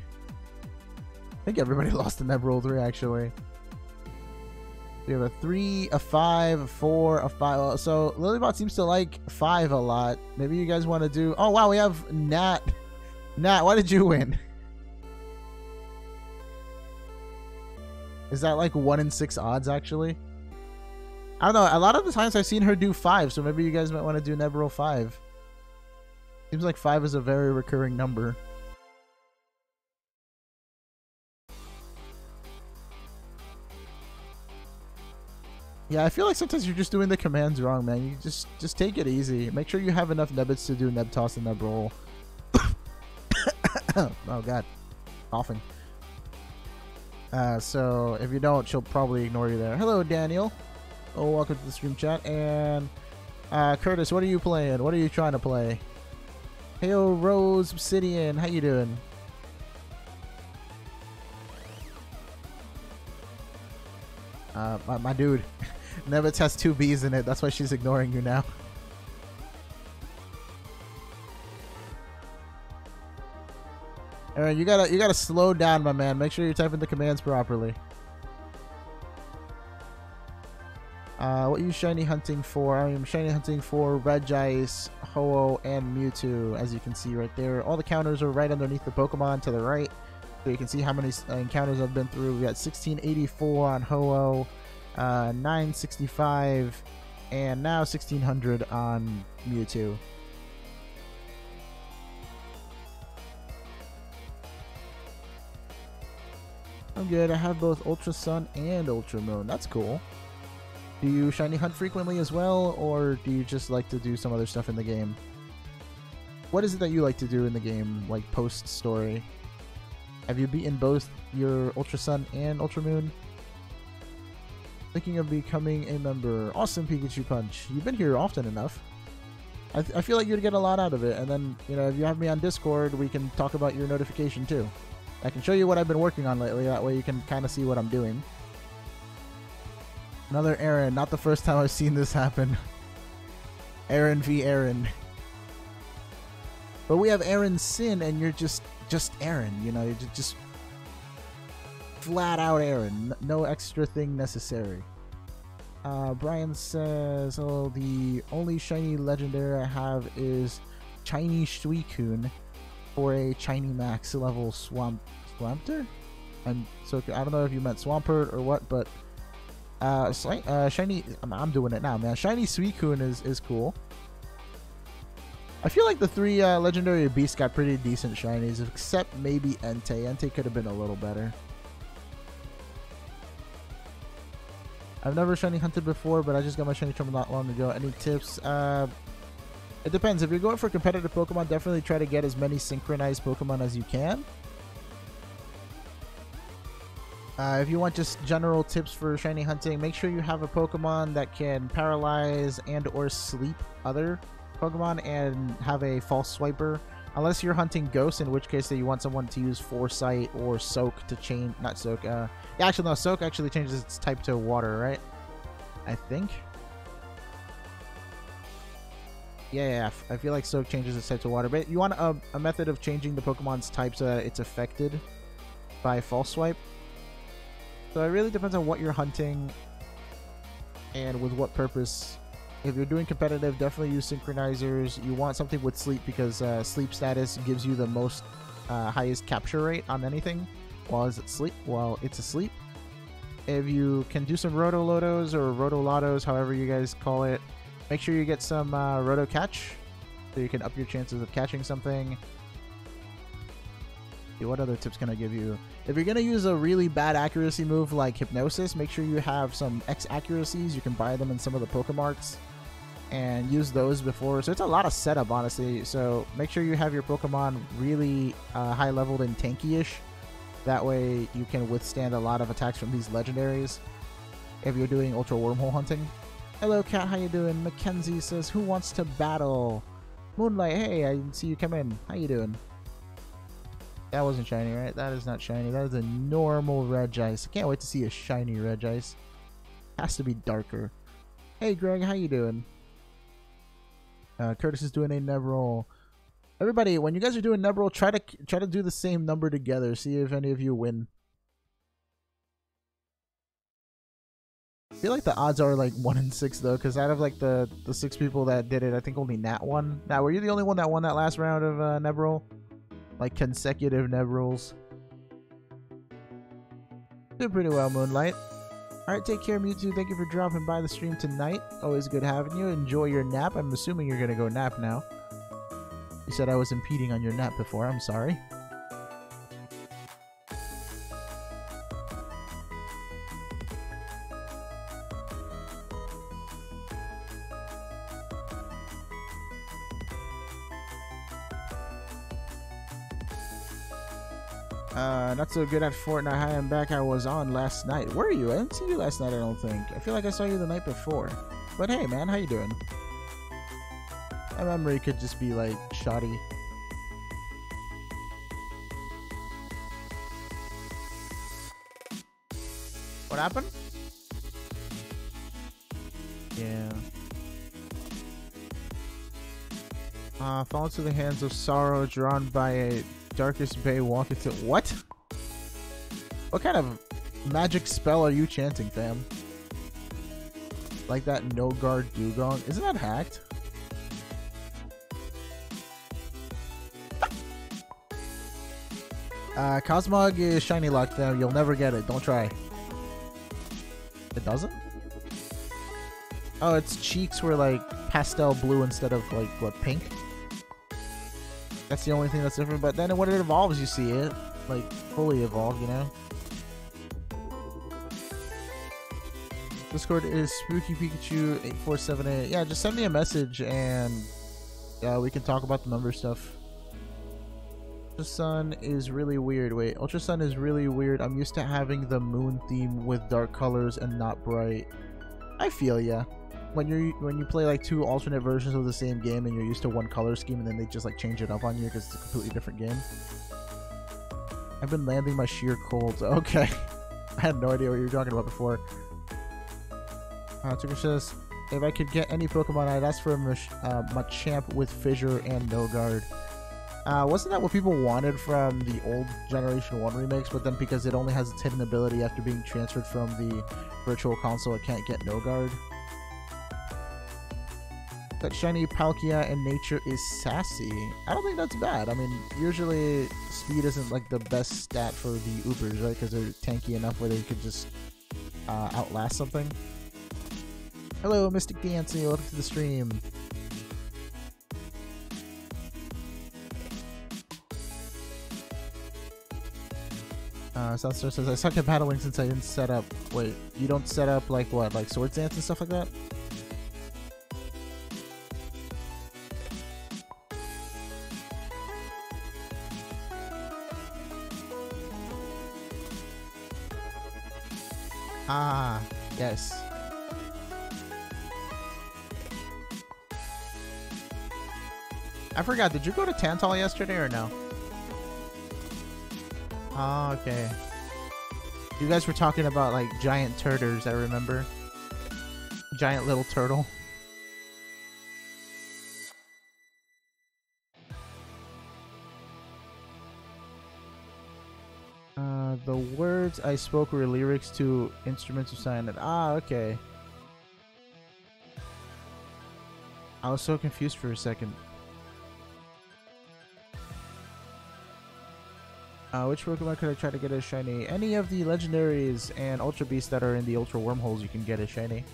I think everybody lost the Nebroll 3 actually. We have a 3, a 5, a 4, a 5. So Lilybot seems to like 5 a lot. Maybe you guys want to do... Oh wow, we have Nat. Nat, why did you win? Is that like 1 in 6 odds actually? I don't know. A lot of the times I've seen her do 5, so maybe you guys might want to do Nebroll 5. Seems like 5 is a very recurring number. Yeah, I feel like sometimes you're just doing the commands wrong, man. You just take it easy. Make sure you have enough Nebbits to do Nebtoss and Nebroll. Oh god. Coughing. So if you don't, she'll probably ignore you there. Hello, Daniel. Oh, welcome to the stream chat. And Curtis, what are you playing? What are you trying to play? Heyo, Rose Obsidian. How you doing? My dude. Nebbits has 2 B's in it. That's why she's ignoring you now. Alright, you gotta slow down, my man. Make sure you're typing the commands properly. What are you shiny hunting for? I am shiny hunting for Regice, Ho-Oh, and Mewtwo, as you can see right there. All the counters are right underneath the Pokemon to the right. So you can see how many encounters I've been through. We got 1684 on Ho-Oh, 965, and now 1600 on Mewtwo. I'm good. I have both Ultra Sun and Ultra Moon. That's cool. Do you shiny hunt frequently as well, or do you just like to do some other stuff in the game? What is it that you like to do in the game, like post-story? Have you beaten both your Ultra Sun and Ultra Moon? Thinking of becoming a member. Awesome, Pikachu Punch. You've been here often enough. I feel like you'd get a lot out of it, and then, you know, if you have me on Discord, we can talk about your notification too. I can show you what I've been working on lately, that way you can kind of see what I'm doing. Another Aaron, not the first time I've seen this happen. Aaron v. Aaron. But we have Aaron Sin, and you're just Aaron, you know, you're just flat out Aaron. No extra thing necessary. Brian says, oh, the only shiny legendary I have is Shiny Suicune for a Shiny Max level Swampter? I don't know if you meant Swampert or what, but shiny, I'm doing it now, man. Shiny Suicune is cool. I feel like the 3 legendary beasts got pretty decent shinies, except maybe Entei. Entei could have been a little better. I've never shiny hunted before, but I just got my shiny charm not long ago. Any tips? It depends. If you're going for competitive Pokemon, definitely try to get as many synchronized Pokemon as you can. If you want just general tips for shiny hunting, make sure you have a Pokemon that can paralyze and or sleep other Pokemon and have a false swiper. Unless you're hunting ghosts, in which case you want someone to use Foresight or Soak to change... Not Soak, yeah, actually no, Soak actually changes its type to water, right? I think. Yeah, I feel like Soak changes its type to water. But you want a method of changing the Pokemon's type so that it's affected by False Swipe. So it really depends on what you're hunting and with what purpose. If you're doing competitive, definitely use synchronizers. You want something with sleep because sleep status gives you the most highest capture rate on anything while it's asleep. If you can do some Roto-Lotos or Roto-Lotos, however you guys call it, make sure you get some Roto Catch so you can up your chances of catching something. What other tips can I give you? If you're going to use a really bad accuracy move like Hypnosis, make sure you have some X accuracies. You can buy them in some of the Pokemarts and use those before. So it's a lot of setup, honestly. So make sure you have your Pokemon really high leveled and tanky-ish. That way you can withstand a lot of attacks from these legendaries if you're doing Ultra Wormhole hunting. Hello, Cat. How you doing? Mackenzie says, who wants to battle? Moonlight, hey, I see you come in. How you doing? That wasn't shiny, right? That is not shiny. That is a normal Regice. I can't wait to see a shiny Regice. Has to be darker. Hey, Greg, how you doing? Curtis is doing a Nebroll. Everybody, when you guys are doing Nebroll, try to do the same number together. See if any of you win. I feel like the odds are like 1 in 6 though, because out of like the 6 people that did it, I think only Nat won. Nat, were you the only one that won that last round of Nebroll? Like consecutive Nebrolls. Did pretty well, Moonlight. Alright, take care, Mewtwo. Thank you for dropping by the stream tonight. Always good having you. Enjoy your nap. I'm assuming you're gonna go nap now. You said I was impeding on your nap before. I'm sorry. Not so good at Fortnite. Hi, I'm back. I was on last night. Where are you? I didn't see you last night, I don't think. I feel like I saw you the night before. But hey, man, how you doing? My memory could just be, like, shoddy. What happened? Yeah. Fall into the hands of sorrow, drawn by a darkest bay, walk into... What? What kind of magic spell are you chanting, fam? Like that no guard dugong? Isn't that hacked? Cosmog is shiny luck, fam. You'll never get it. Don't try. It doesn't? Oh, its cheeks were like pastel blue instead of like, what, pink? That's the only thing that's different, but then when it evolves, you see it. Like, fully evolved, you know? Discord is Spooky Pikachu 8478. Yeah, just send me a message and we can talk about the member stuff. Ultra Sun is really weird. Wait, Ultra Sun is really weird. I'm used to having the moon theme with dark colors and not bright. I feel ya. When you play like two alternate versions of the same game and you're used to one color scheme and then they just like change it up on you because it's a completely different game. I've been landing my sheer colds. Okay. I had no idea what you were talking about before. Tucker says, if I could get any Pokemon, I'd ask for a Machamp with Fissure and No Guard. Wasn't that what people wanted from the old Generation 1 remakes, but then because it only has its hidden ability after being transferred from the Virtual Console, it can't get No Guard? That shiny Palkia in nature is sassy. I don't think that's bad. I mean, usually speed isn't like the best stat for the Ubers, right? Because they're tanky enough where they could just outlast something. Hello, Mystic Dancing. Welcome to the stream. Southstar says, I suck at battling since I didn't set up. Wait, you don't set up like what? Like Swords Dance and stuff like that? Ah, yes. I forgot, did you go to Tantal yesterday or no? Oh, okay. You guys were talking about like giant turtles, I remember. Giant little turtle. The words I spoke were lyrics to Instruments of Silence. Ah, okay. I was so confused for a second. Which Pokemon could I try to get a shiny? Any of the legendaries and Ultra Beasts that are in the Ultra Wormholes you can get a shiny.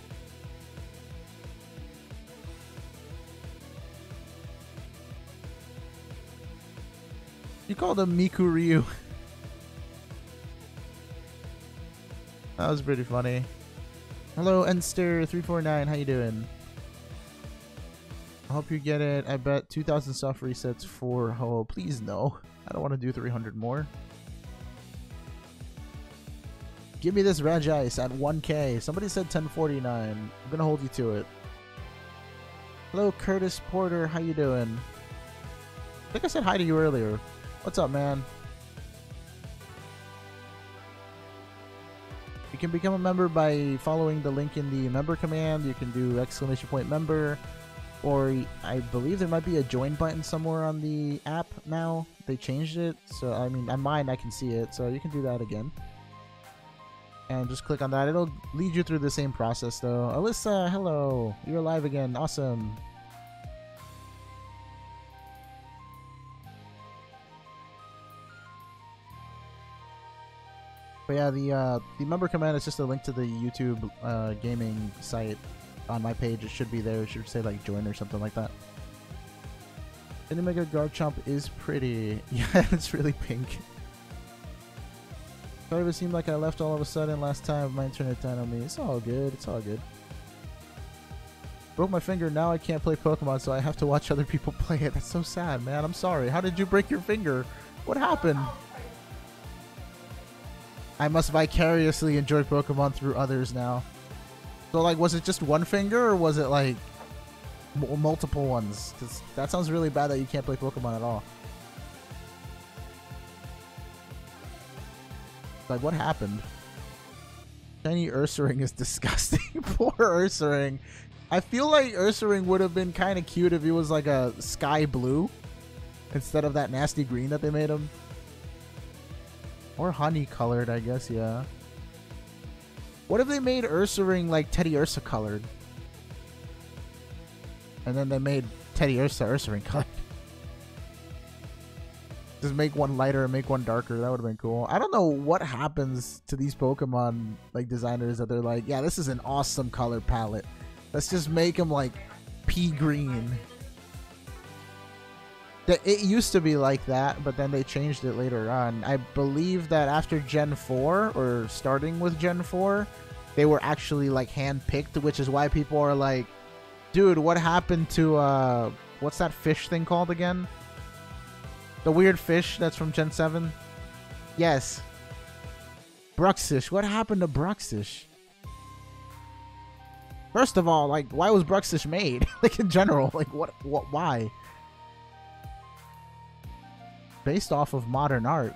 You called him Miku Ryu. That was pretty funny. Hello, Enster349. How you doing? I hope you get it. I bet 2,000 soft resets for... Oh, please no. I don't want to do 300 more. Give me this Regice at 1K. Somebody said 1049. I'm gonna hold you to it. Hello, Curtis Porter. How you doing? I think I said hi to you earlier. What's up, man? You can become a member by following the link in the member command. You can do !member, or I believe there might be a join button somewhere on the app now. They changed it, so I mean, on mine I can see it, so you can do that again. And just click on that. It'll lead you through the same process, though. Alyssa, hello. You're alive again. Awesome. But yeah, the member command is just a link to the YouTube gaming site on my page. It should be there. It should say like join or something like that. Mega Garchomp is pretty. Yeah, it's really pink. Sorry if it seemed like I left all of a sudden last time. My internet died on me. It's all good. It's all good. Broke my finger. Now I can't play Pokemon, so I have to watch other people play it. That's so sad, man. I'm sorry. How did you break your finger? What happened? I must vicariously enjoy Pokemon through others now. So, like, was it just one finger, or was it, like, multiple ones? Because that sounds really bad that you can't play Pokemon at all. Like, what happened? Shiny Ursaring is disgusting. Poor Ursaring. I feel like Ursaring would have been kind of cute if he was like a sky blue instead of that nasty green that they made him. Or honey colored, I guess, yeah. What if they made Ursaring like Teddy Ursa colored? And then they made Teddy Ursa Ursaring colored. Just make one lighter and make one darker. That would have been cool. I don't know what happens to these Pokemon like designers that they're like, yeah, this is an awesome color palette. Let's just make them like pea green. It used to be like that, but then they changed it later on. I believe that after Gen 4, or starting with Gen 4, they were actually like hand-picked, which is why people are like, dude, what happened to, what's that fish thing called again? The weird fish that's from Gen 7? Yes. Bruxish. What happened to Bruxish? First of all, like, why was Bruxish made? Like, in general, like, why? Based off of modern art.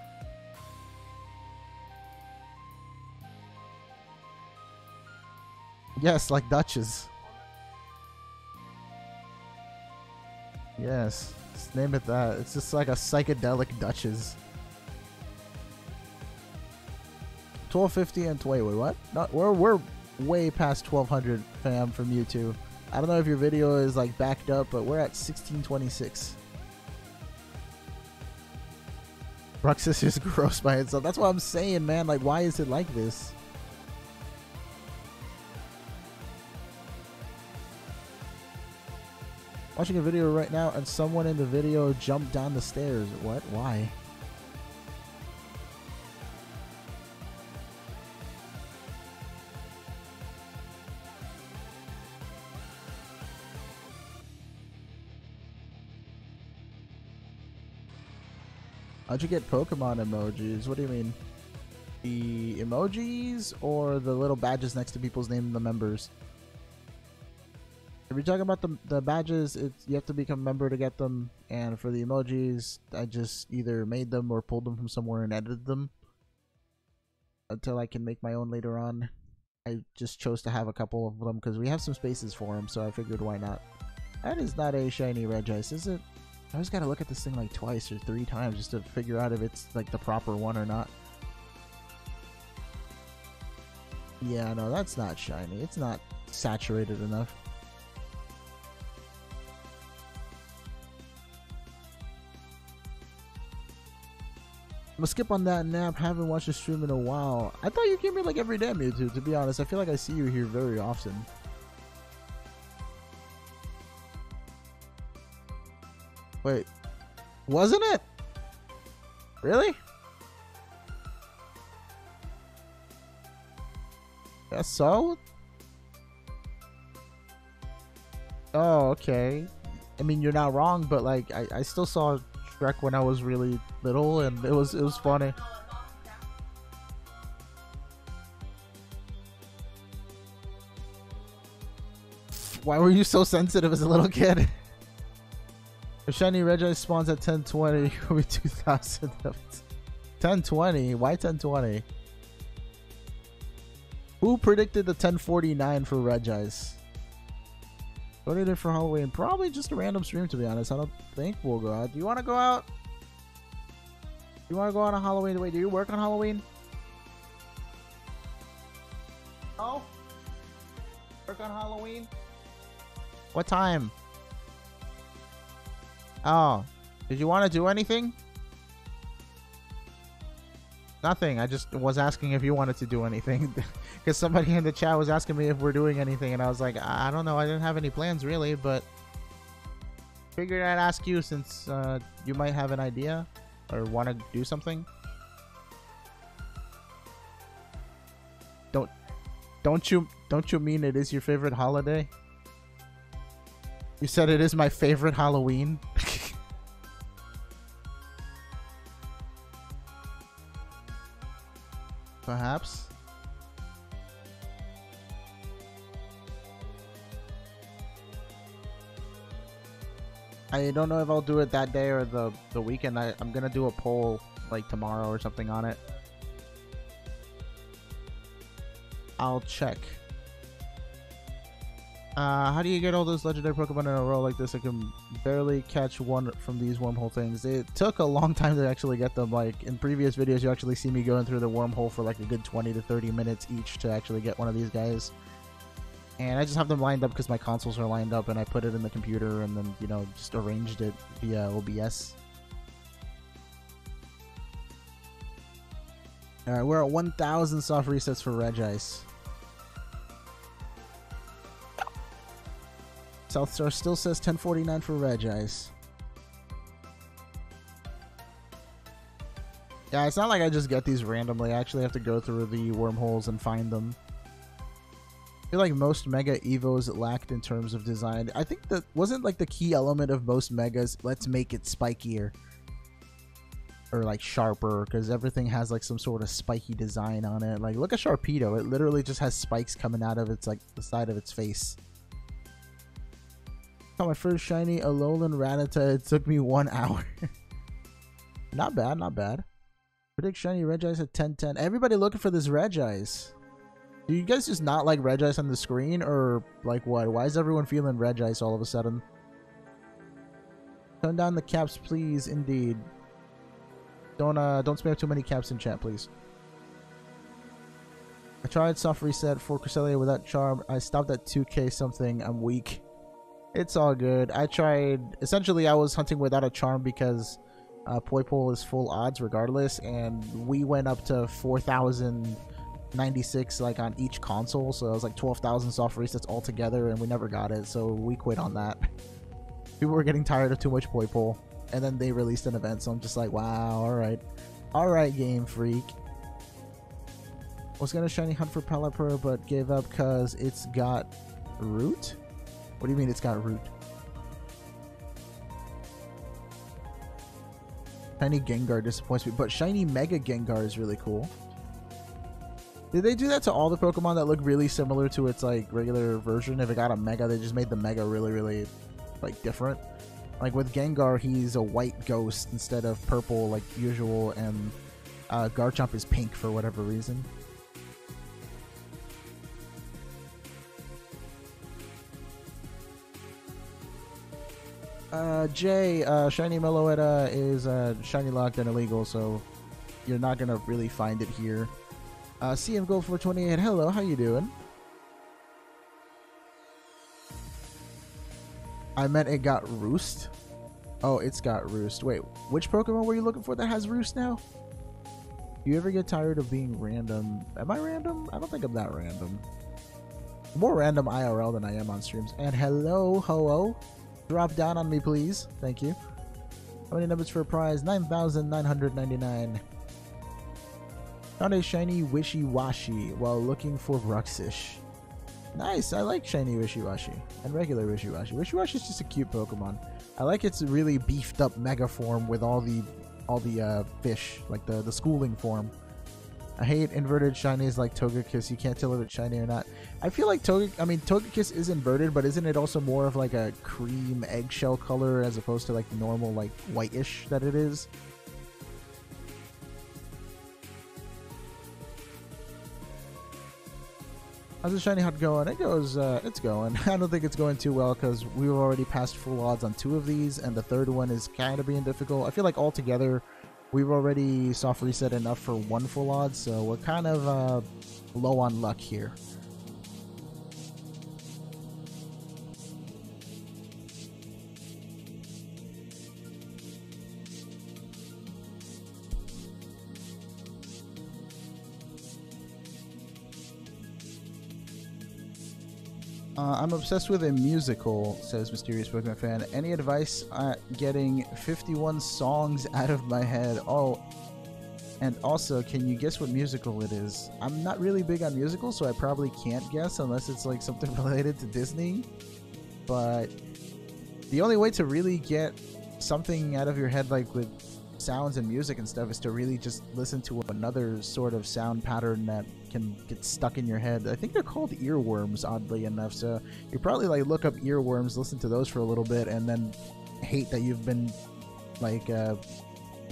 Yes, like Duchess. Yes, let's name it that. It's just like a psychedelic Duchess. 1250 and wait, what? No, we're way past 1200, fam, from YouTube. I don't know if your video is like backed up, but we're at 1626. Bruxish is gross by itself. That's what I'm saying, man. Like, why is it like this? Watching a video right now and someone in the video jumped down the stairs. What? Why? How'd you get Pokemon emojis? What do you mean? The emojis or the little badges next to people's name and the members? If you're talking about the badges, you have to become a member to get them. And for the emojis, I just either made them or pulled them from somewhere and edited them until I can make my own later on. I just chose to have a couple of them because we have some spaces for them, so I figured why not. That is not a shiny Regice, is it? I always gotta look at this thing like twice or 3 times just to figure out if it's like the proper one or not. Yeah, no, that's not shiny. It's not saturated enough. I'm gonna skip on that nap. Haven't watched the stream in a while. I thought you came here like every day, Mewtwo, to be honest. I feel like I see you here very often. Wait, wasn't it? Really? Guess so? Oh, okay. I mean, you're not wrong, but like, I still saw Shrek when I was really little, and it was funny. Why were you so sensitive as a little kid? If shiny Regice spawns at 1020, it will be 2000. 1020? Why 1020? Who predicted the 1049 for Regice? Donated for Halloween. Probably just a random stream, to be honest. I don't think we'll go out. Do you want to go out? Do you want to go on a Halloween? Wait, do you work on Halloween? No? Work on Halloween? What time? Oh, did you want to do anything? Nothing. I just was asking if you wanted to do anything. Because somebody in the chat was asking me if we're doing anything. And I was like, I don't know. I didn't have any plans really. But figured I'd ask you since you might have an idea. Or want to do something. Don't you mean it is your favorite holiday? You said it is my favorite Halloween. Perhaps. I don't know if I'll do it that day or the weekend. I'm gonna do a poll like tomorrow or something on it. I'll check. How do you get all those legendary Pokemon in a row like this? I can barely catch one from these wormhole things. It took a long time to actually get them. Like, in previous videos, you actually see me going through the wormhole for like a good 20 to 30 minutes each to actually get one of these guys. And I just have them lined up because my consoles are lined up, and I put it in the computer and then, you know, just arranged it via OBS. Alright, we're at 1,000 soft resets for Regice. South Star still says 1049 for Regice. Yeah, it's not like I just get these randomly. I actually have to go through the wormholes and find them. I feel like most Mega Evos lacked in terms of design. I think that wasn't like the key element of most Megas. Let's make it spikier. Or like sharper, because everything has like some sort of spiky design on it. Like, look at Sharpedo. It literally just has spikes coming out of its, like, the side of its face. Got my first shiny Alolan Rattata. It took me 1 hour. Not bad, not bad. Predict shiny Regice at 1010. Everybody looking for this Regice. Do you guys just not like Regice on the screen, or like what? Why is everyone feeling Regice all of a sudden? Tone down the caps, please. Indeed. Don't spam too many caps in chat, please. I tried soft reset for Cresselia without charm. I stopped at 2k something. I'm weak. It's all good. I tried... Essentially, I was hunting without a charm because Poipole is full odds regardless, and we went up to 4,096 like on each console, so it was like 12,000 soft resets altogether, and we never got it, so we quit on that. People were getting tired of too much Poipole, and then they released an event, so I'm just like, wow, alright. Alright, Game Freak. Was gonna shiny hunt for Pelipper, but gave up because it's got root? What do you mean it's got root? Shiny Gengar disappoints me, but shiny Mega Gengar is really cool. Did they do that to all the Pokemon that look really similar to its like regular version? If it got a Mega, they just made the Mega really, really like different. Like with Gengar, he's a white ghost instead of purple like usual, and Garchomp is pink for whatever reason. Jay, shiny Meloetta is shiny locked and illegal, so you're not gonna really find it here. CM Gold 428, hello, how you doing? I meant it got Roost. Oh, it's got Roost. Wait, which Pokemon were you looking for that has Roost now? Do you ever get tired of being random? Am I random? I don't think I'm that random. I'm more random IRL than I am on streams. And hello, Ho-Oh. Drop down on me, please. Thank you. How many numbers for a prize? 9,999. Found a shiny Wishy-Washy while looking for Bruxish. Nice. I like shiny Wishy-Washy and regular Wishy-Washy. Wishy-Washy is just a cute Pokemon. I like its really beefed up Mega form with all the fish, like the schooling form. I hate inverted shinies like Togekiss. You can't tell if it's shiny or not. I feel like Togekiss is inverted, but isn't it also more of like a cream eggshell color as opposed to like the normal like whitish that it is? How's the shiny hunt going? It goes, it's going. I don't think it's going too well because we were already past full odds on 2 of these, and the third one is kind of being difficult. I feel like altogether we've already soft reset enough for 1 full odds, so we're kind of low on luck here. I'm obsessed with a musical, says Mysterious Pokemon Fan. Any advice getting 51 songs out of my head? Oh, and also, can you guess what musical it is? I'm not really big on musicals, so I probably can't guess unless it's like something related to Disney. But the only way to really get something out of your head, like with sounds and music and stuff, is to really just listen to another sort of sound pattern that can get stuck in your head. I think they're called earworms, oddly enough, so you probably like look up earworms, listen to those for a little bit, and then hate that you've been like you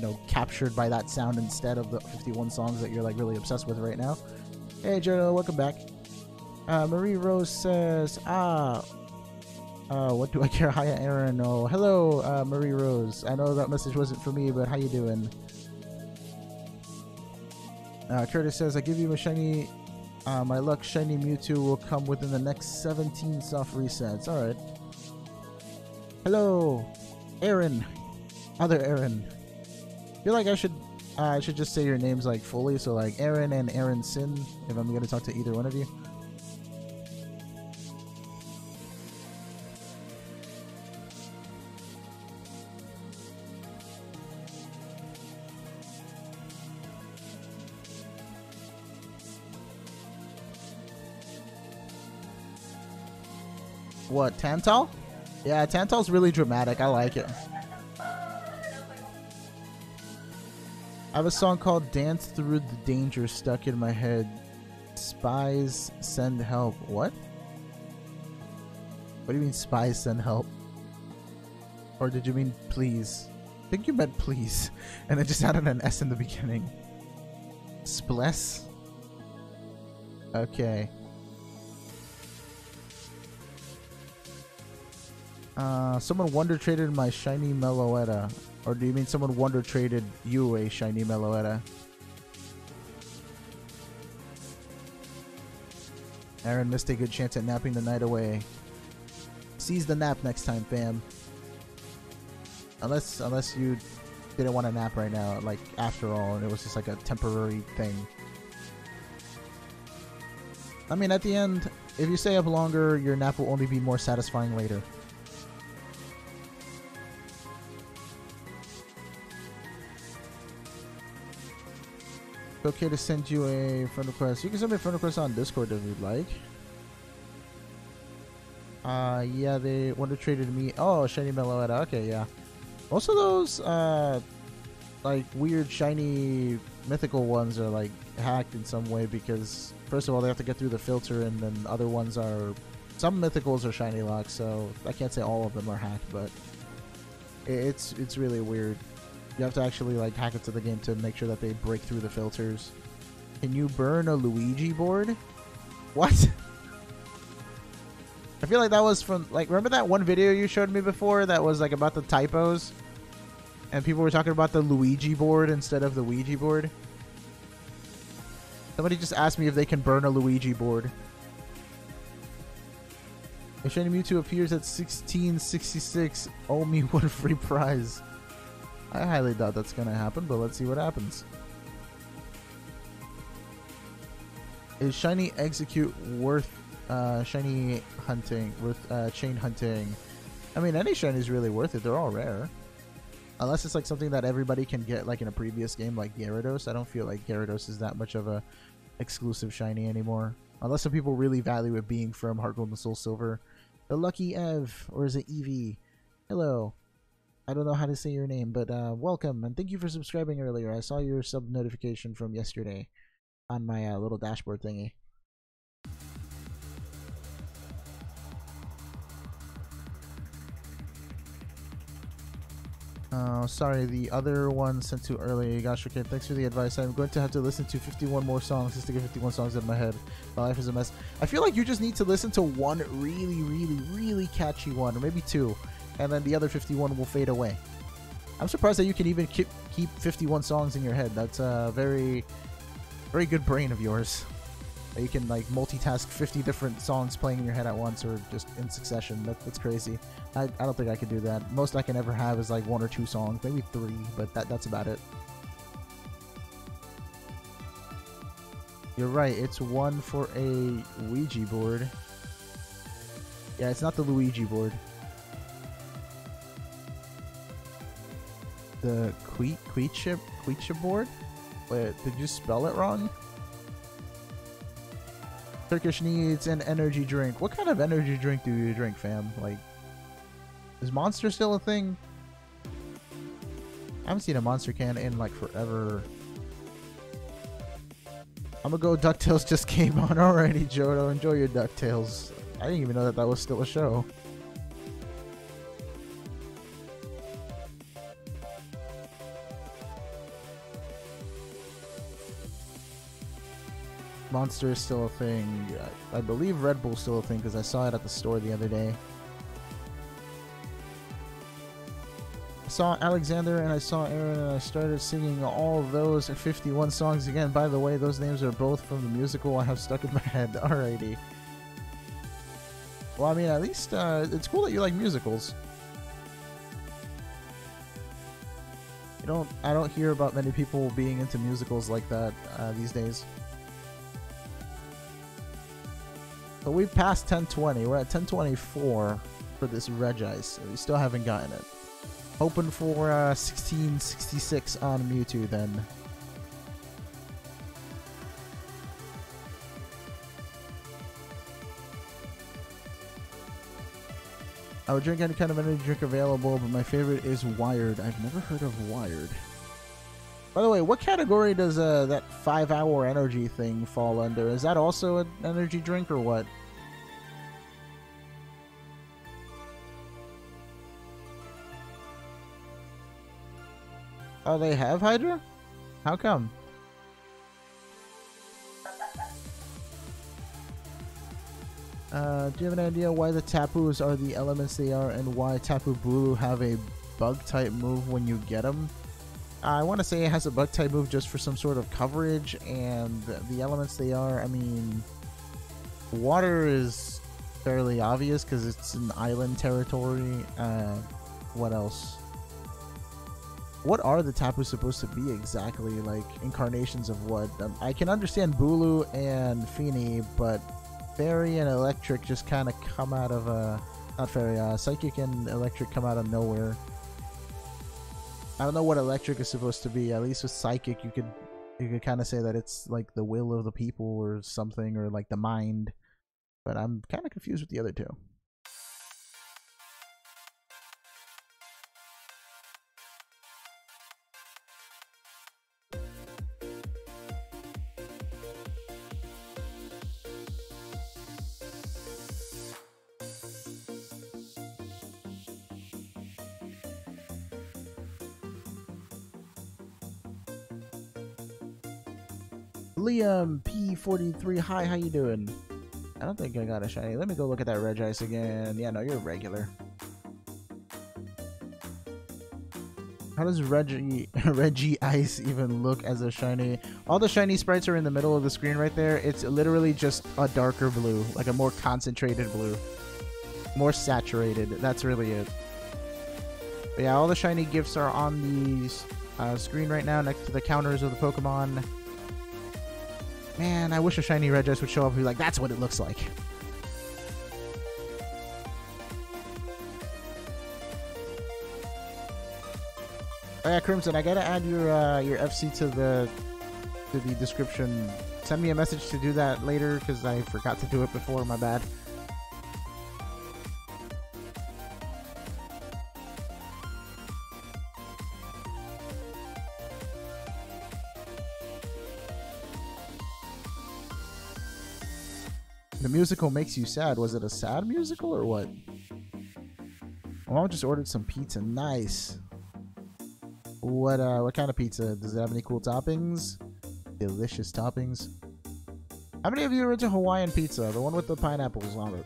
know, captured by that sound instead of the 51 songs that you're like really obsessed with right now. Hey Joe, welcome back. Marie Rose says, what do I care? Hiya, Aaron. Oh, hello, Marie Rose. I know that message wasn't for me, but how you doing? Curtis says, I give you a shiny, my luck shiny Mewtwo will come within the next 17 soft resets. Alright. Hello, Aaron. Other Aaron. I feel like I should just say your names like fully, so like Aaron and Aaron Sin, if I'm gonna talk to either one of you. What, Tantal? Yeah, Tantal's really dramatic. I like it. I have a song called Dance Through the Danger stuck in my head. Spies send help. What? What do you mean spies send help? Or did you mean please? I think you meant please. And it just added an S in the beginning. Spless? Okay. Someone wonder traded my shiny Meloetta. Or do you mean someone wonder traded you a shiny Meloetta? Aaron missed a good chance at napping the night away. Seize the nap next time, fam. Unless you didn't want to nap right now, like after all, and it was just like a temporary thing. I mean, at the end, if you stay up longer, your nap will only be more satisfying later. Okay to send you a friend request. You can send me a friend request on Discord if you'd like. Yeah, they wonder traded me. Oh, shiny Meloetta. Okay, yeah. Most of those, like weird shiny mythical ones are like hacked in some way because first of all they have to get through the filter, and then other ones are. Some mythicals are shiny locks, so I can't say all of them are hacked, but it's really weird. You have to actually like hack into the game to make sure that they break through the filters. Can you burn a Luigi board? What? I feel like that was from like, remember that one video you showed me before that was like about the typos? And people were talking about the Luigi board instead of the Ouija board? Somebody just asked me if they can burn a Luigi board. If shiny Mewtwo appears at 1666, owe me one free prize. I highly doubt that's gonna happen, but let's see what happens. Is shiny execute worth shiny hunting, worth chain hunting? I mean, any shiny is really worth it. They're all rare. Unless it's like something that everybody can get like in a previous game like Gyarados. I don't feel like Gyarados is that much of a exclusive shiny anymore. Unless some people really value it being from Heart Gold and Soul Silver. The Lucky Ev, or is it Eevee? Hello. I don't know how to say your name, but welcome, and thank you for subscribing earlier. I saw your sub notification from yesterday on my little dashboard thingy. Sorry, the other one sent too early. Gosh, okay, thanks for the advice. I'm going to have to listen to 51 more songs just to get 51 songs in my head. My life is a mess. I feel like you just need to listen to one really catchy one, or maybe two, and then the other 51 will fade away. I'm surprised that you can even keep 51 songs in your head. That's a very good brain of yours. You can like multitask 50 different songs playing in your head at once or just in succession. That's crazy. I don't think I could do that. Most I can ever have is like 1 or 2 songs, maybe 3, but that's about it. You're right, it's one for a Ouija board. Yeah, it's not the Luigi board. The Queecha board? Wait, did you spell it wrong? Turkish needs an energy drink. What kind of energy drink do you drink, fam? Like, is Monster still a thing? I haven't seen a Monster can in like forever. I'm gonna go DuckTales just came on. Alrighty, Jodo. Enjoy your DuckTales. I didn't even know that was still a show. Monster is still a thing. I believe Red Bull's still a thing because I saw it at the store the other day. I saw Alexander and I saw Aaron and I started singing all those 51 songs again. By the way, those names are both from the musical I have stuck in my head. Alrighty. Well, I mean, at least it's cool that you like musicals. I don't hear about many people being into musicals like that these days. But we've passed 1020. We're at 1024 for this Regice. We still haven't gotten it. Hoping for 1666 on Mewtwo then. I would drink any kind of energy drink available, but my favorite is Wired. I've never heard of Wired. By the way, what category does that 5-hour energy thing fall under? Is that also an energy drink or what? Oh, they have Hydra? How come? Do you have an idea why the Tapus are the elements they are and why Tapu Bulu have a bug type move when you get them? I want to say it has a bug type move just for some sort of coverage, and the elements they are, I mean, water is fairly obvious because it's an island territory. What else? What are the Tapu supposed to be exactly? Like, incarnations of what? I can understand Bulu and Feeny, but Fairy and Electric just kind of come out of not Fairy, Psychic and Electric come out of nowhere. I don't know what Electric is supposed to be. At least with Psychic, you could kind of say that it's like the will of the people or something, or like the mind. But I'm kind of confused with the other two. Liam P43, hi, how you doing? I don't think I got a shiny. Let me go look at that Regice again. Yeah, no, you're regular. How does Regice even look as a shiny? All the shiny sprites are in the middle of the screen right there. It's literally just a darker blue, like a more concentrated blue. More saturated. That's really it. But yeah, all the shiny gifts are on the screen right now next to the counters of the Pokemon. Man, I wish a shiny Regice would show up and be like, that's what it looks like. Oh yeah, Crimson, I gotta add your FC to the description. Send me a message to do that later, because I forgot to do it before, my bad. The musical makes you sad. Was it a sad musical or what? Well, I just ordered some pizza. Nice. What kind of pizza? Does it have any cool toppings? Delicious toppings. How many of you are into Hawaiian pizza? The one with the pineapples on it.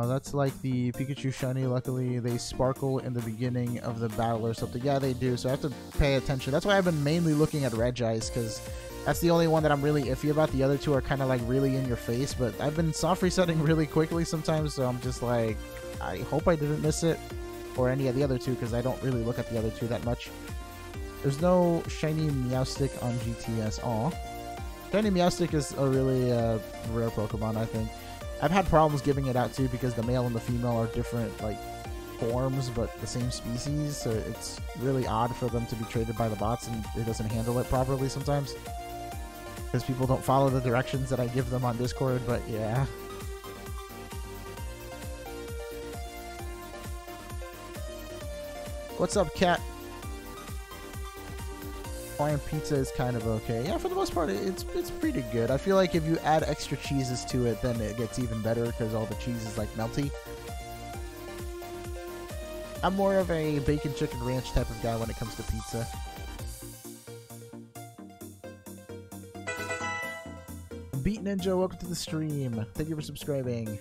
That's like the Pikachu shiny. Luckily, they sparkle in the beginning of the battle or something. Yeah, they do. So I have to pay attention. That's why I've been mainly looking at Regice, because that's the only one that I'm really iffy about. The other two are kind of like really in your face, but I've been soft resetting really quickly sometimes, so I'm just like, I hope I didn't miss it, or any of the other two, because I don't really look at the other two that much. There's no shiny Meowstic on GTS. Aw. Shiny Meowstic is a really rare Pokemon, I think. I've had problems giving it out too, because the male and the female are different like forms, but the same species, so it's really odd for them to be traded by the bots, and it doesn't handle it properly sometimes. Because people don't follow the directions that I give them on Discord, but yeah. What's up, cat? Hawaiian pizza is kind of okay. Yeah, for the most part, it's pretty good. I feel like if you add extra cheeses to it, then it gets even better, because all the cheese is like melty. I'm more of a bacon chicken ranch type of guy when it comes to pizza. Beat Ninja, welcome to the stream. Thank you for subscribing.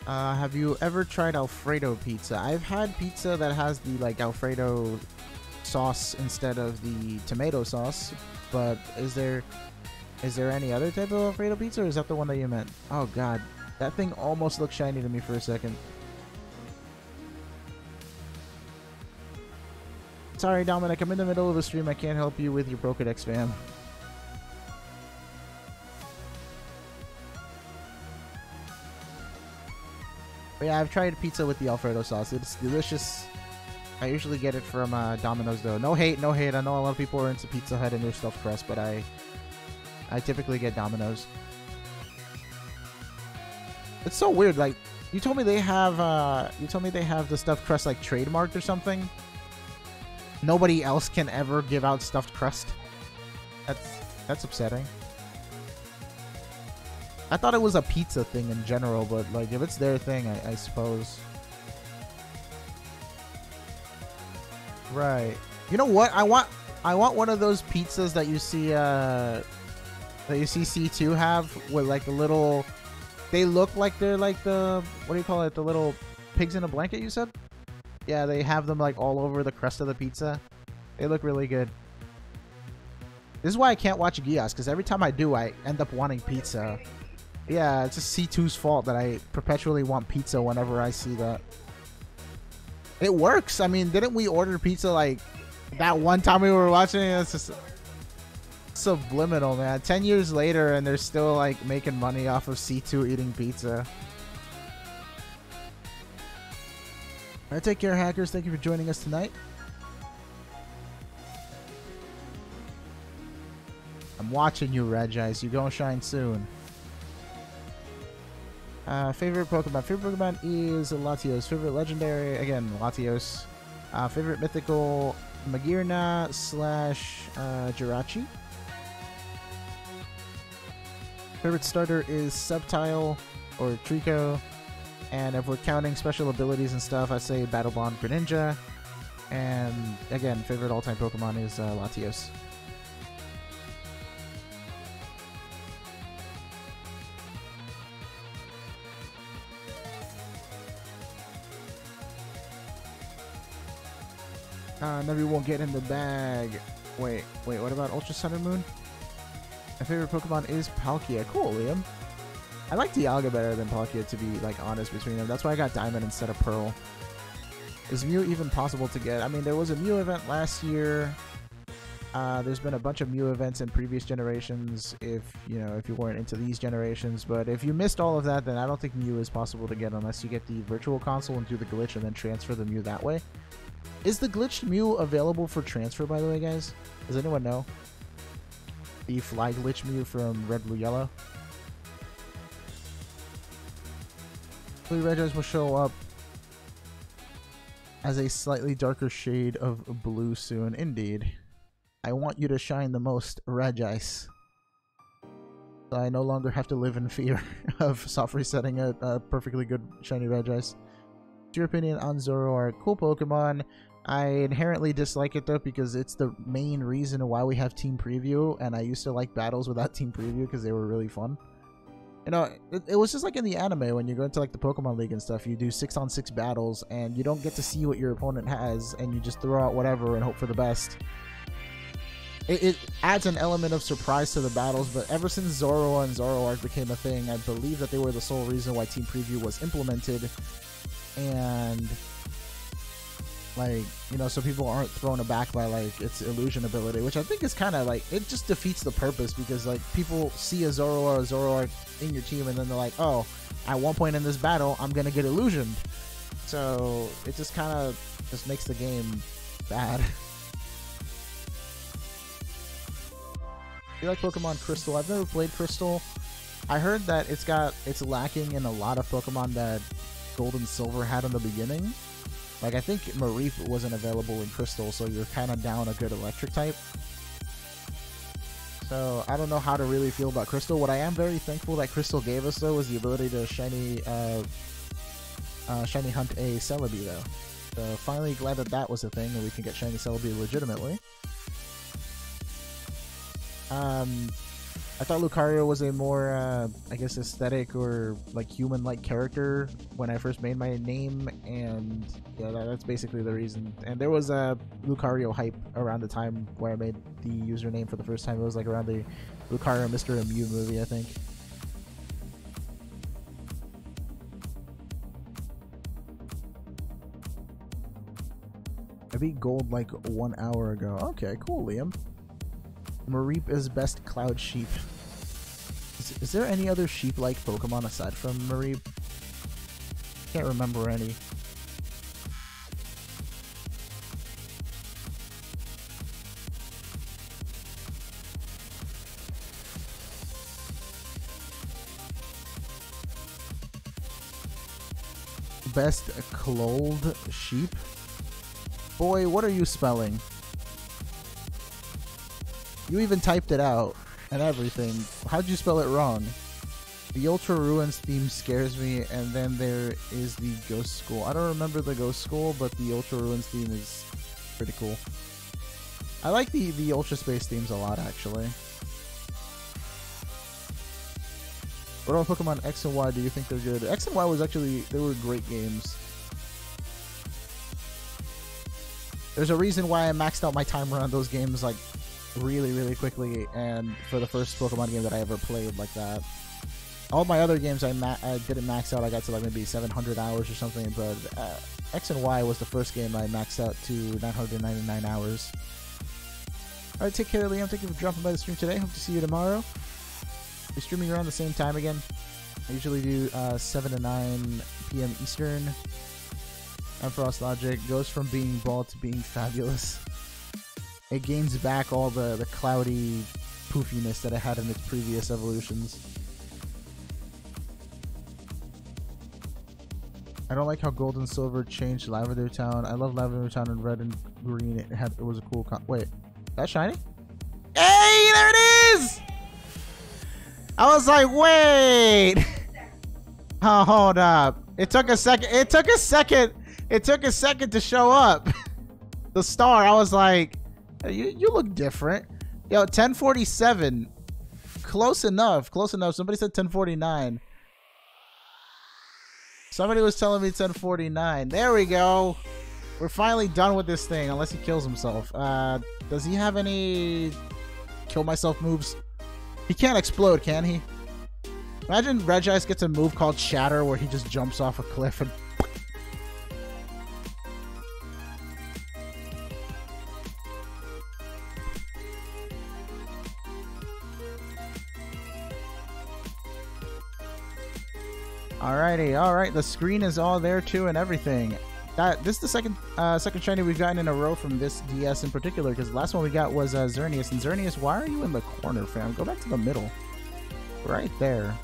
Have you ever tried Alfredo pizza? I've had pizza that has the like Alfredo sauce instead of the tomato sauce, but is there any other type of Alfredo pizza, or is that the one that you meant? Oh god, that thing almost looked shiny to me for a second. Sorry Dominic, I'm in the middle of a stream, I can't help you with your Pokedex fam. But yeah, I've tried pizza with the Alfredo sauce. It's delicious. I usually get it from Domino's though. No hate, no hate. I know a lot of people are into Pizza Hut and their stuffed crust, but I typically get Domino's. It's so weird. Like you told me they have the stuffed crust like trademarked or something. Nobody else can ever give out stuffed crust. That's upsetting. I thought it was a pizza thing in general, but like if it's their thing, I suppose. Right. You know what? I want one of those pizzas that you see C2 have with like the little, they look like they're like the, what do you call it? The little pigs in a blanket you said? Yeah, they have them like all over the crust of the pizza. They look really good. This is why I can't watch Gias, because every time I do, I end up wanting pizza. Yeah, it's just C2's fault that I perpetually want pizza whenever I see that. It works. I mean, didn't we order pizza like that one time we were watching it? It's just subliminal, man. 10 years later and they're still like making money off of C2 eating pizza. Alright, take care, hackers. Thank you for joining us tonight. I'm watching you, Regice. You're gonna shine soon. Favorite Pokemon? Favorite Pokemon is Latios. Favorite Legendary? Again, Latios. Favorite Mythical? Magirna / Jirachi. Favorite starter is Subtile or Trico. And if we're counting special abilities and stuff, I'd say Battle Bond Greninja. And again, favorite all-time Pokemon is Latios. Never won't get in the bag. Wait, what about Ultra Sun and Moon? My favorite Pokemon is Palkia. Cool, Liam. I like Dialga better than Palkia, to be like honest between them. That's why I got Diamond instead of Pearl. Is Mew even possible to get? I mean, there was a Mew event last year. There's been a bunch of Mew events in previous generations if you weren't into these generations. But if you missed all of that, then I don't think Mew is possible to get unless you get the Virtual Console and do the glitch and then transfer the Mew that way. Is the glitched Mew available for transfer, by the way, guys? Does anyone know? The Fly Glitch Mew from Red, Blue, Yellow. Blue Regis will show up as a slightly darker shade of blue soon. Indeed. I want you to shine the most, Regis. So I no longer have to live in fear of soft resetting a perfectly good shiny Regis. What's your opinion on Zoroark? Cool Pokemon. I inherently dislike it though because it's the main reason why we have Team Preview, and I used to like battles without Team Preview because they were really fun. You know, it was just like in the anime when you go into like the Pokemon League and stuff, you do 6-on-6 battles and you don't get to see what your opponent has and you just throw out whatever and hope for the best. It adds an element of surprise to the battles, but ever since Zoroark and Zoroark became a thing, I believe that they were the sole reason why Team Preview was implemented. And like, you know, so people aren't thrown aback by like its illusion ability, which I think is kind of like, it just defeats the purpose because like people see a Zoroark in your team and then they're like, oh, at one point in this battle I'm gonna get illusioned, so it just kind of just makes the game bad. You like Pokemon Crystal? I've never played Crystal. I heard that it's lacking in a lot of Pokemon that Gold and Silver had in the beginning. Like, I think Mareep wasn't available in Crystal, so you're kind of down a good electric type. So, I don't know how to really feel about Crystal. What I am very thankful that Crystal gave us, though, was the ability to shiny hunt a Celebi, though. So, finally glad that that was a thing, and we can get shiny Celebi legitimately. I thought Lucario was a more, I guess, aesthetic or, like, human-like character when I first made my name, and yeah, that's basically the reason. And there was a Lucario hype around the time where I made the username for the first time. It was, like, around the Lucario Mr. Mew movie, I think. I beat Gold, like, 1 hour ago. Okay, cool, Liam. Mareep is best cloud sheep. Is there any other sheep-like Pokemon aside from Mareep? Can't remember any. Best clothed sheep? Boy, what are you spelling? You even typed it out and everything. How'd you spell it wrong? The Ultra Ruins theme scares me, and then there is the Ghost School. I don't remember the Ghost School, but the Ultra Ruins theme is pretty cool. I like the Ultra Space themes a lot, actually. What about Pokemon X and Y? Do you think they're good? X and Y was actually, they were great games. There's a reason why I maxed out my timer on those games, like, really quickly, and for the first Pokemon game that I ever played like that. All my other games I didn't max out. I got to like maybe 700 hours or something, but X and Y was the first game I maxed out to 999 hours. Alright, take care, Liam. Thank you for dropping by the stream today. Hope to see you tomorrow. We're streaming around the same time again. I usually do 7 to 9 p.m. Eastern. And Frost Logic goes from being bald to being fabulous. It gains back all the cloudy poofiness that it had in its previous evolutions. I don't like how Gold and Silver changed Lavender Town. I love Lavender Town in red and green. It was a cool wait, that's shiny? Hey, there it is! I was like, wait! Oh, hold up. It took a second. It took a second to show up. The star, I was like, you look different. Yo, 1047. Close enough. Close enough. Somebody said 1049. Somebody was telling me 1049. There we go. We're finally done with this thing, unless he kills himself. Does he have any kill myself moves? He can't explode, can he? Imagine Regice gets a move called Shatter where he just jumps off a cliff and... Alrighty, alright, the screen is all there too and everything. This is the second shiny we've gotten in a row from this DS in particular, because the last one we got was Xerneas. And Xerneas, why are you in the corner, fam? Go back to the middle. Right there.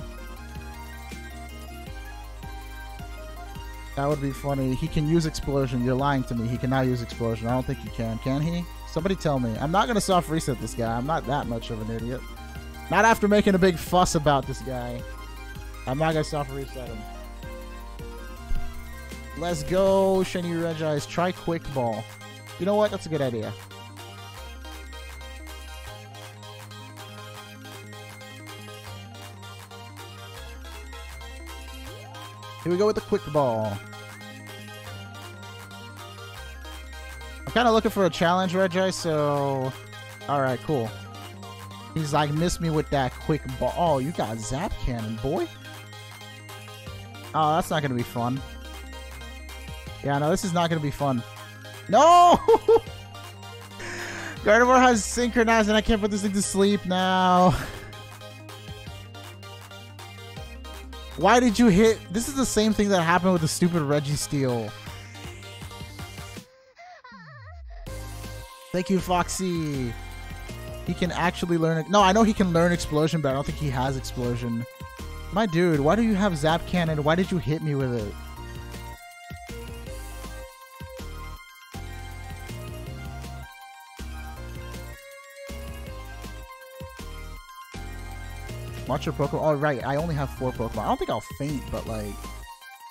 That would be funny. He can use Explosion. You're lying to me. He cannot use Explosion. I don't think he can he? Somebody tell me. I'm not going to soft reset this guy. I'm not that much of an idiot. Not after making a big fuss about this guy. I'm not going to soft reset him. Let's go, Shiny Regice. Try Quick Ball. You know what? That's a good idea. Here we go with the Quick Ball. I'm kind of looking for a challenge, Regice, so... Alright, cool. He's like, miss me with that Quick Ball. Oh, you got Zap Cannon, boy. Oh, that's not going to be fun. Yeah, no, this is not going to be fun. No! Gardevoir has synchronized and I can't put this thing to sleep now. Why did you hit? This is the same thing that happened with the stupid Registeel. Thank you, Foxy. He can actually learn it. No, I know he can learn Explosion, but I don't think he has Explosion. My dude, why do you have Zap Cannon? Why did you hit me with it? Watch your Pokemon. Oh, right. I only have 4 Pokemon. I don't think I'll faint, but like...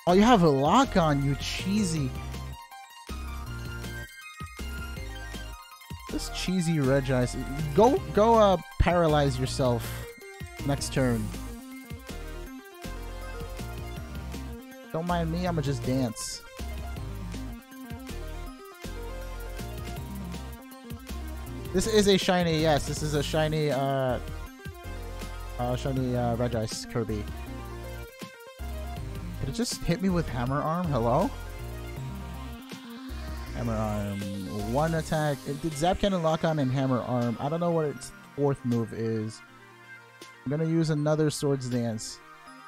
Oh, you have a lock on, you cheesy... This cheesy Regice. Go paralyze yourself next turn. Don't mind me, I'ma just dance. This is a shiny, yes, this is a shiny, Regice Kirby. Did it just hit me with Hammer Arm? Hello? Hammer Arm. 1 attack. It did Zap Cannon, Lock On, and Hammer Arm. I don't know what its 4th move is. I'm gonna use another Swords Dance.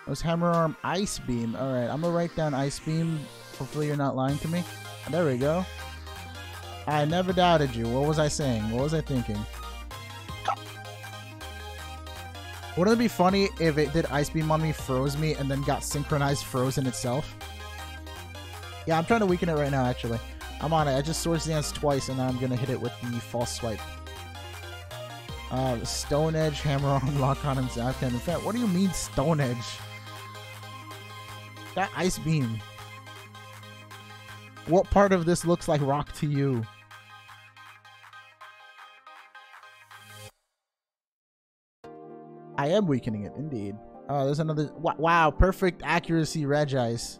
It was Hammer Arm, Ice Beam. Alright, I'm gonna write down Ice Beam. Hopefully you're not lying to me. There we go. I never doubted you. What was I saying? What was I thinking? Wouldn't it be funny if it did Ice Beam on me, froze me, and then got synchronized frozen itself? Yeah, I'm trying to weaken it right now, actually. I'm on it. I just Swords Dance twice, and now I'm gonna hit it with the False Swipe. Stone Edge, Hammer Arm, Lock On, and Zap Cannon. In fact, what do you mean Stone Edge? That Ice Beam. What part of this looks like rock to you? I am weakening it, indeed. Oh, there's another... Wow, perfect accuracy Regice.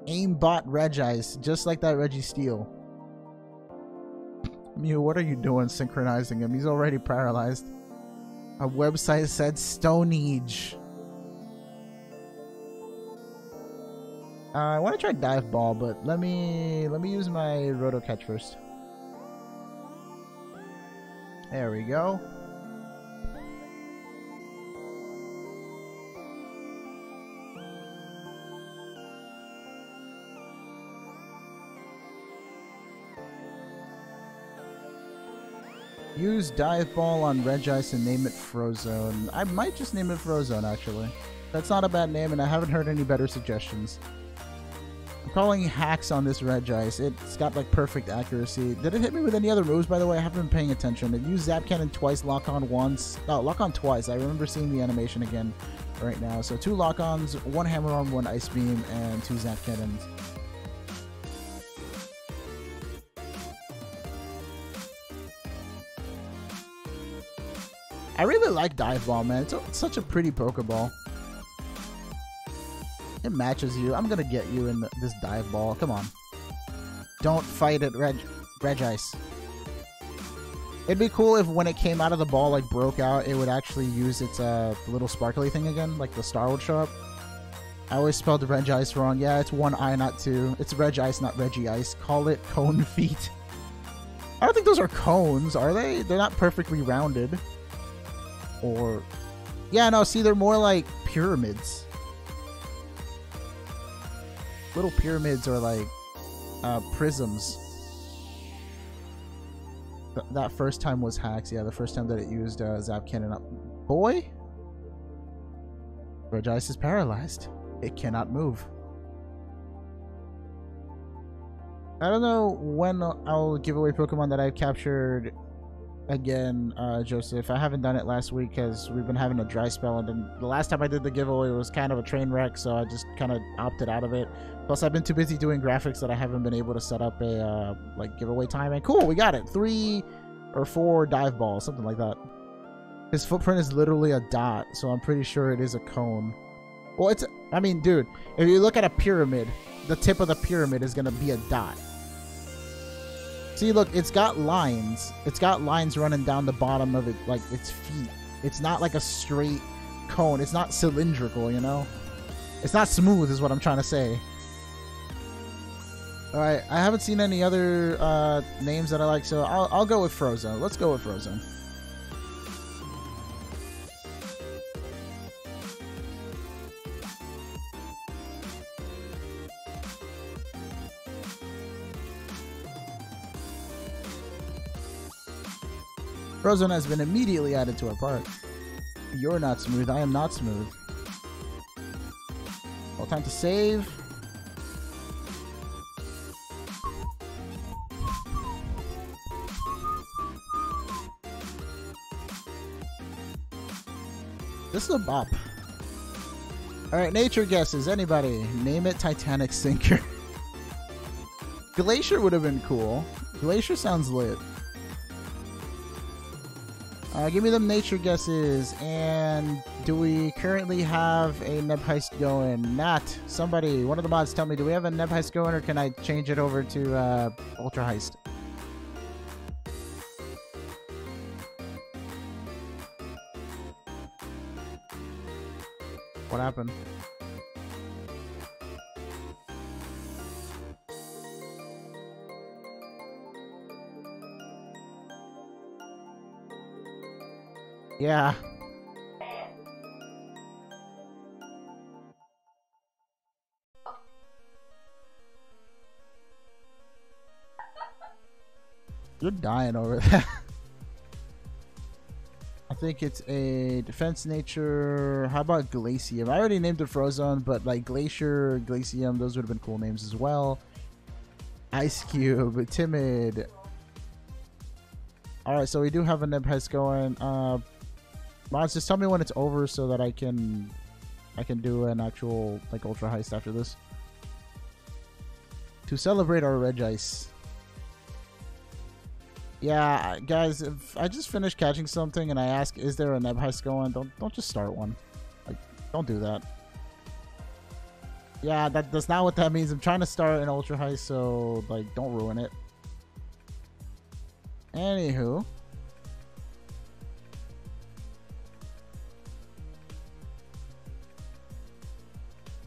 Aimbot Regice, just like that Registeel. Mew, what are you doing synchronizing him? He's already paralyzed. A website said Stone Age. I want to try Dive Ball, but let me use my Roto Catch first. There we go. Use Dive Ball on Regice and name it Frozone. I might just name it Frozone, actually. That's not a bad name, and I haven't heard any better suggestions. I'm calling hacks on this Regice. It's got like perfect accuracy. Did it hit me with any other moves, by the way? I haven't been paying attention. It used Zap Cannon twice, Lock On once. No, Lock On twice. I remember seeing the animation again right now. So 2 Lock Ons, 1 Hammer Arm, 1 Ice Beam, and 2 Zap Cannons. I really like Dive Ball, man. It's such a pretty Pokeball. It matches you. I'm gonna get you in this Dive Ball. Come on. Don't fight it, Regice. It'd be cool if when it came out of the ball, like, broke out, it would actually use its little sparkly thing again, like the star would show up. I always spelled the Regice wrong. Yeah, it's 1 I, not 2. It's Regice, not Regice. Call it Cone Feet. I don't think those are cones, are they? They're not perfectly rounded. Or... yeah, no, see, they're more like pyramids. Little pyramids are like prisms. That first time was hacks. Yeah, the first time that it used Zap Cannon up. Boy! Regice is paralyzed. It cannot move. I don't know when I'll give away Pokemon that I've captured again, Joseph. I haven't done it last week because we've been having a dry spell, and then the last time I did the giveaway was kind of a train wreck, so I just kind of opted out of it. Plus, I've been too busy doing graphics that I haven't been able to set up a like giveaway time. And cool, we got it. 3 or 4 Dive Balls, something like that. His footprint is literally a dot, so I'm pretty sure it is a cone. Well, it's... I mean, dude, if you look at a pyramid, the tip of the pyramid is gonna be a dot. See, look, it's got lines. It's got lines running down the bottom of it, like its feet. It's not like a straight cone. It's not cylindrical, you know? It's not smooth is what I'm trying to say. Alright, I haven't seen any other names that I like, so I'll go with Frozone. Let's go with Frozone. Frozone has been immediately added to our park. You're not smooth. I am not smooth. Well, time to save. This is a bop. Alright, nature guesses. Anybody? Name it Titanic Sinker. Glacier would have been cool. Glacier sounds lit. Give me them nature guesses. And do we currently have a Nebheist going? Nat, somebody, one of the mods, tell me, do we have a Nebheist going, or can I change it over to Ultra Heist? What happened? Yeah. You're dying over that. I think it's a defense nature. How about Glacium? I already named it Frozone, but like Glacier, Glacium, those would have been cool names as well. Ice Cube, Timid. Alright, so we do have a Nebheist going. Mods, just tell me when it's over so that I can do an actual like Ultra Heist after this. To celebrate our Regice. Yeah, guys, if I just finished catching something and I ask, is there a Nebheist going? Don't just start one. Like, don't do that. Yeah, that's not what that means. I'm trying to start an Ultra Heist, so like, don't ruin it. Anywho.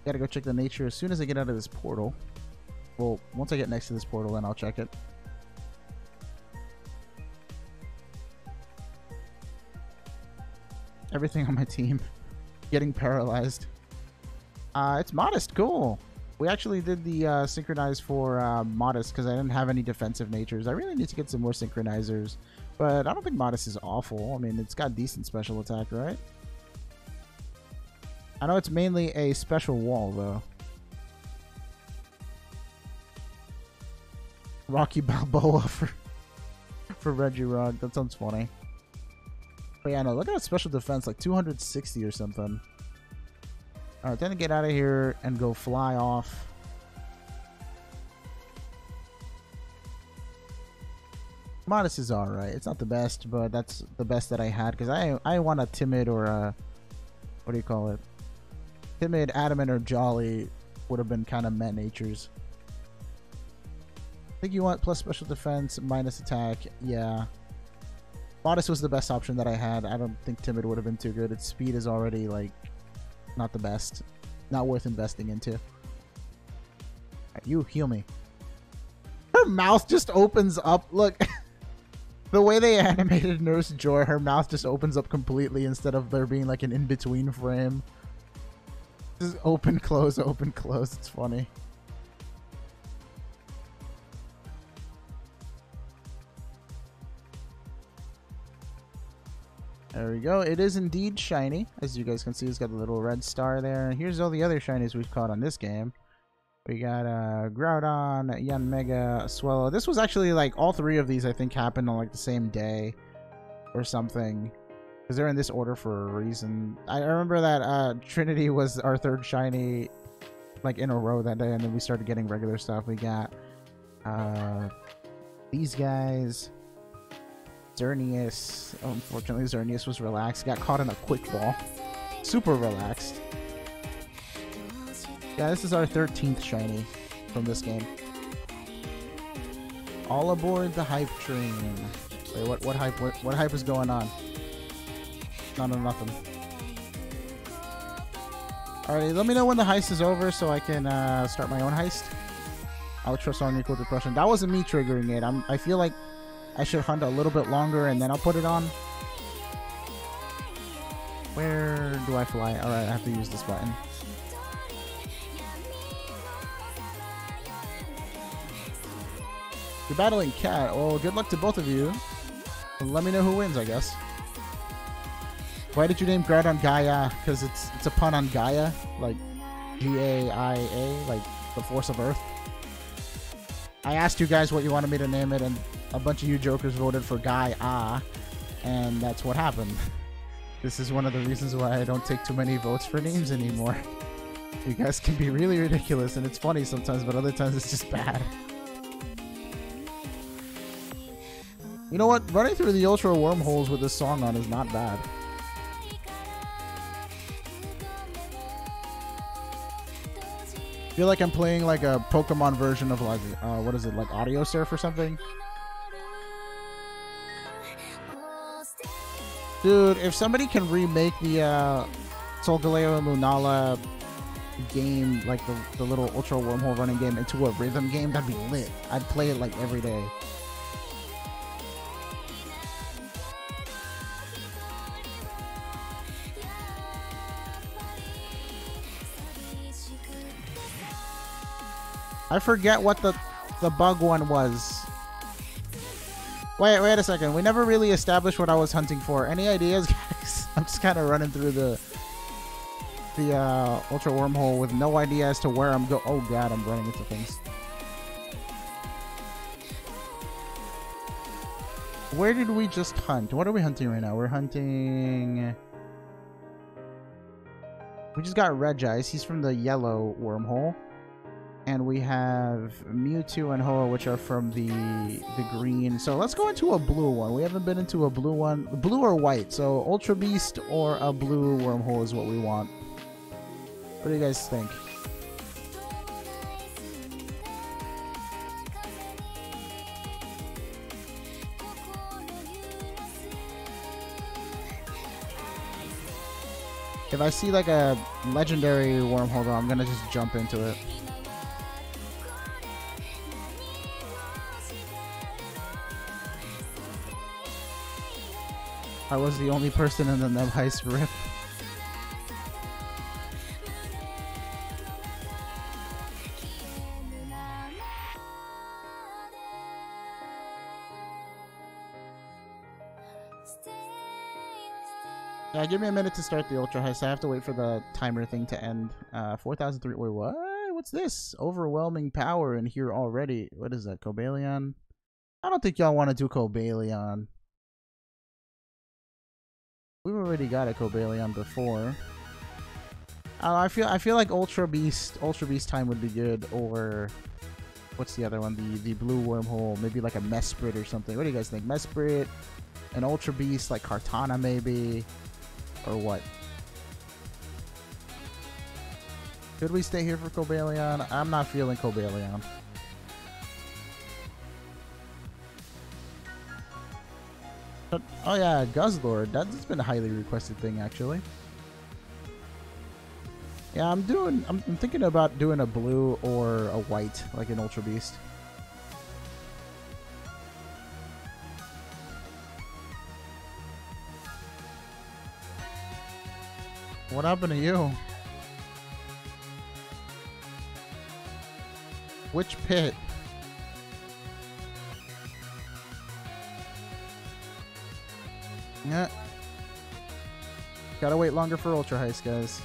Gotta go check the nature as soon as I get out of this portal. Well, once I get next to this portal, then I'll check it. Everything on my team getting paralyzed. It's Modest. Cool. We actually did the synchronize for Modest because I didn't have any defensive natures. I really need to get some more synchronizers, but I don't think Modest is awful. I mean, it's got decent special attack, right? I know it's mainly a special wall, though. Rocky Balboa for Regirock. That sounds funny. But yeah, no, look at that special defense, like 260 or something. Alright, then to get out of here and go fly off. Modest is alright. It's not the best, but that's the best that I had. Because I want a Timid or a... What do you call it? Timid, Adamant, or Jolly would have been kind of meh natures. I think you want plus special defense, minus attack. Yeah. Modest was the best option that I had. I don't think Timid would have been too good. Its speed is already, like, not the best. Not worth investing into. Right, you heal me. Her mouth just opens up. Look. The way they animated Nurse Joy, her mouth just opens up completely instead of there being, like, an in-between frame. Just open, close, open, close. It's funny. There we go. It is indeed shiny. As you guys can see, it's got a little red star there. Here's all the other shinies we've caught on this game. We got Groudon, Yanmega, Swallow. This was actually like all three of these I think happened on like the same day or something. Because they're in this order for a reason. I remember that Trinity was our third shiny like in a row that day, and then we started getting regular stuff. We got these guys. Xerneas. Oh, unfortunately, Xerneas was relaxed. Got caught in a quick ball. Super relaxed. Yeah, this is our 13th shiny from this game. All aboard the hype train. Wait, what hype? What hype is going on? None of nothing. Alright, let me know when the heist is over so I can start my own heist. Ultra Song equal depression. That wasn't me triggering it. I feel like I should hunt a little bit longer and then I'll put it on. Where do I fly? Alright, I have to use this button. You're battling Cat. Well, good luck to both of you. Let me know who wins, I guess. Why did you name Groudon Gaia? Because it's a pun on Gaia, like G-A-I-A, like the force of Earth. I asked you guys what you wanted me to name it, and a bunch of you jokers voted for Gaia, and that's what happened. This is one of the reasons why I don't take too many votes for names anymore. You guys can be really ridiculous, and it's funny sometimes, but other times it's just bad. You know what? Running through the ultra wormholes with this song on is not bad. I feel like I'm playing like a Pokemon version of like, what is it, like Audio Surf or something? Dude, if somebody can remake the Solgaleo and Lunala game, like the little ultra wormhole running game, into a rhythm game, that'd be lit. I'd play it like every day. I forget what the bug one was. Wait a second. We never really established what I was hunting for. Any ideas, guys? I'm just kind of running through the ultra wormhole with no idea as to where I'm go. Oh god, I'm running into things. Where did we just hunt? What are we hunting right now? We're hunting. We just got Regice. He's from the yellow wormhole. And we have Mewtwo and Hoa, which are from the green. So let's go into a blue one. We haven't been into a blue one. Blue or white. So Ultra Beast or a blue wormhole is what we want. What do you guys think? If I see like a legendary wormhole, though, I'm gonna just jump into it. I was the only person in the Nebheist rip. Yeah, give me a minute to start the Ultra Heist. I have to wait for the timer thing to end. 4,003. Wait, what? What's this? Overwhelming power in here already. What is that? Cobalion? I don't think y'all want to do Cobalion. We've already got a Cobalion before. I feel like Ultra Beast time would be good, or what's the other one? The blue wormhole, maybe like a Mesprit or something. What do you guys think? Mesprit, an Ultra Beast like Kartana maybe, or what? Should we stay here for Cobalion? I'm not feeling Cobalion. But, oh yeah, Guzzlord. That's been a highly requested thing, actually. Yeah, I'm thinking about doing a blue or a white, like an Ultra Beast. What happened to you? Which pit? Yeah. Gotta wait longer for Ultra Heist, guys.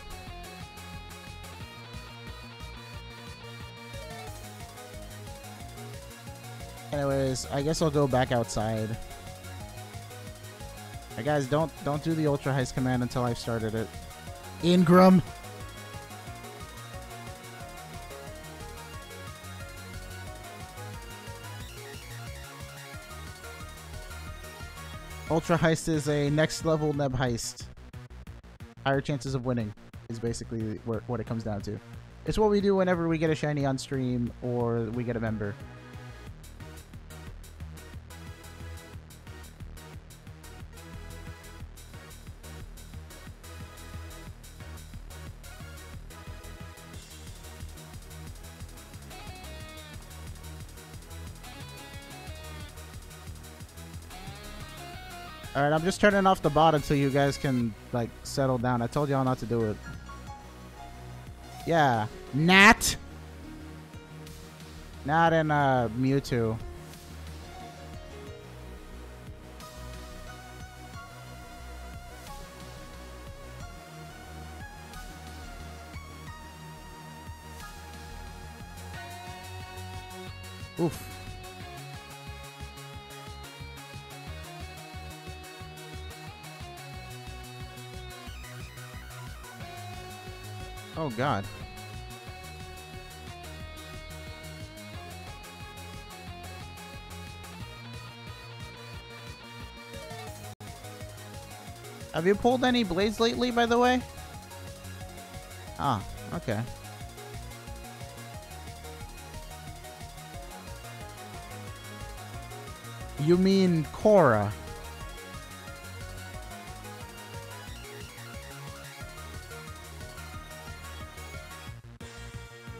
Anyways, I guess I'll go back outside. Hey guys, don't do the Ultra Heist command until I've started it. Ingram! Ultra Heist is a next level Neb Heist. Higher chances of winning is basically what it comes down to. It's what we do whenever we get a shiny on stream or we get a member. Alright, I'm just turning off the bot until you guys can, like, settle down. I told y'all not to do it. Yeah. Nat! Nat and, Mewtwo. Oof. Oh god. Have you pulled any blades lately, by the way? Ah, okay. You mean Korra?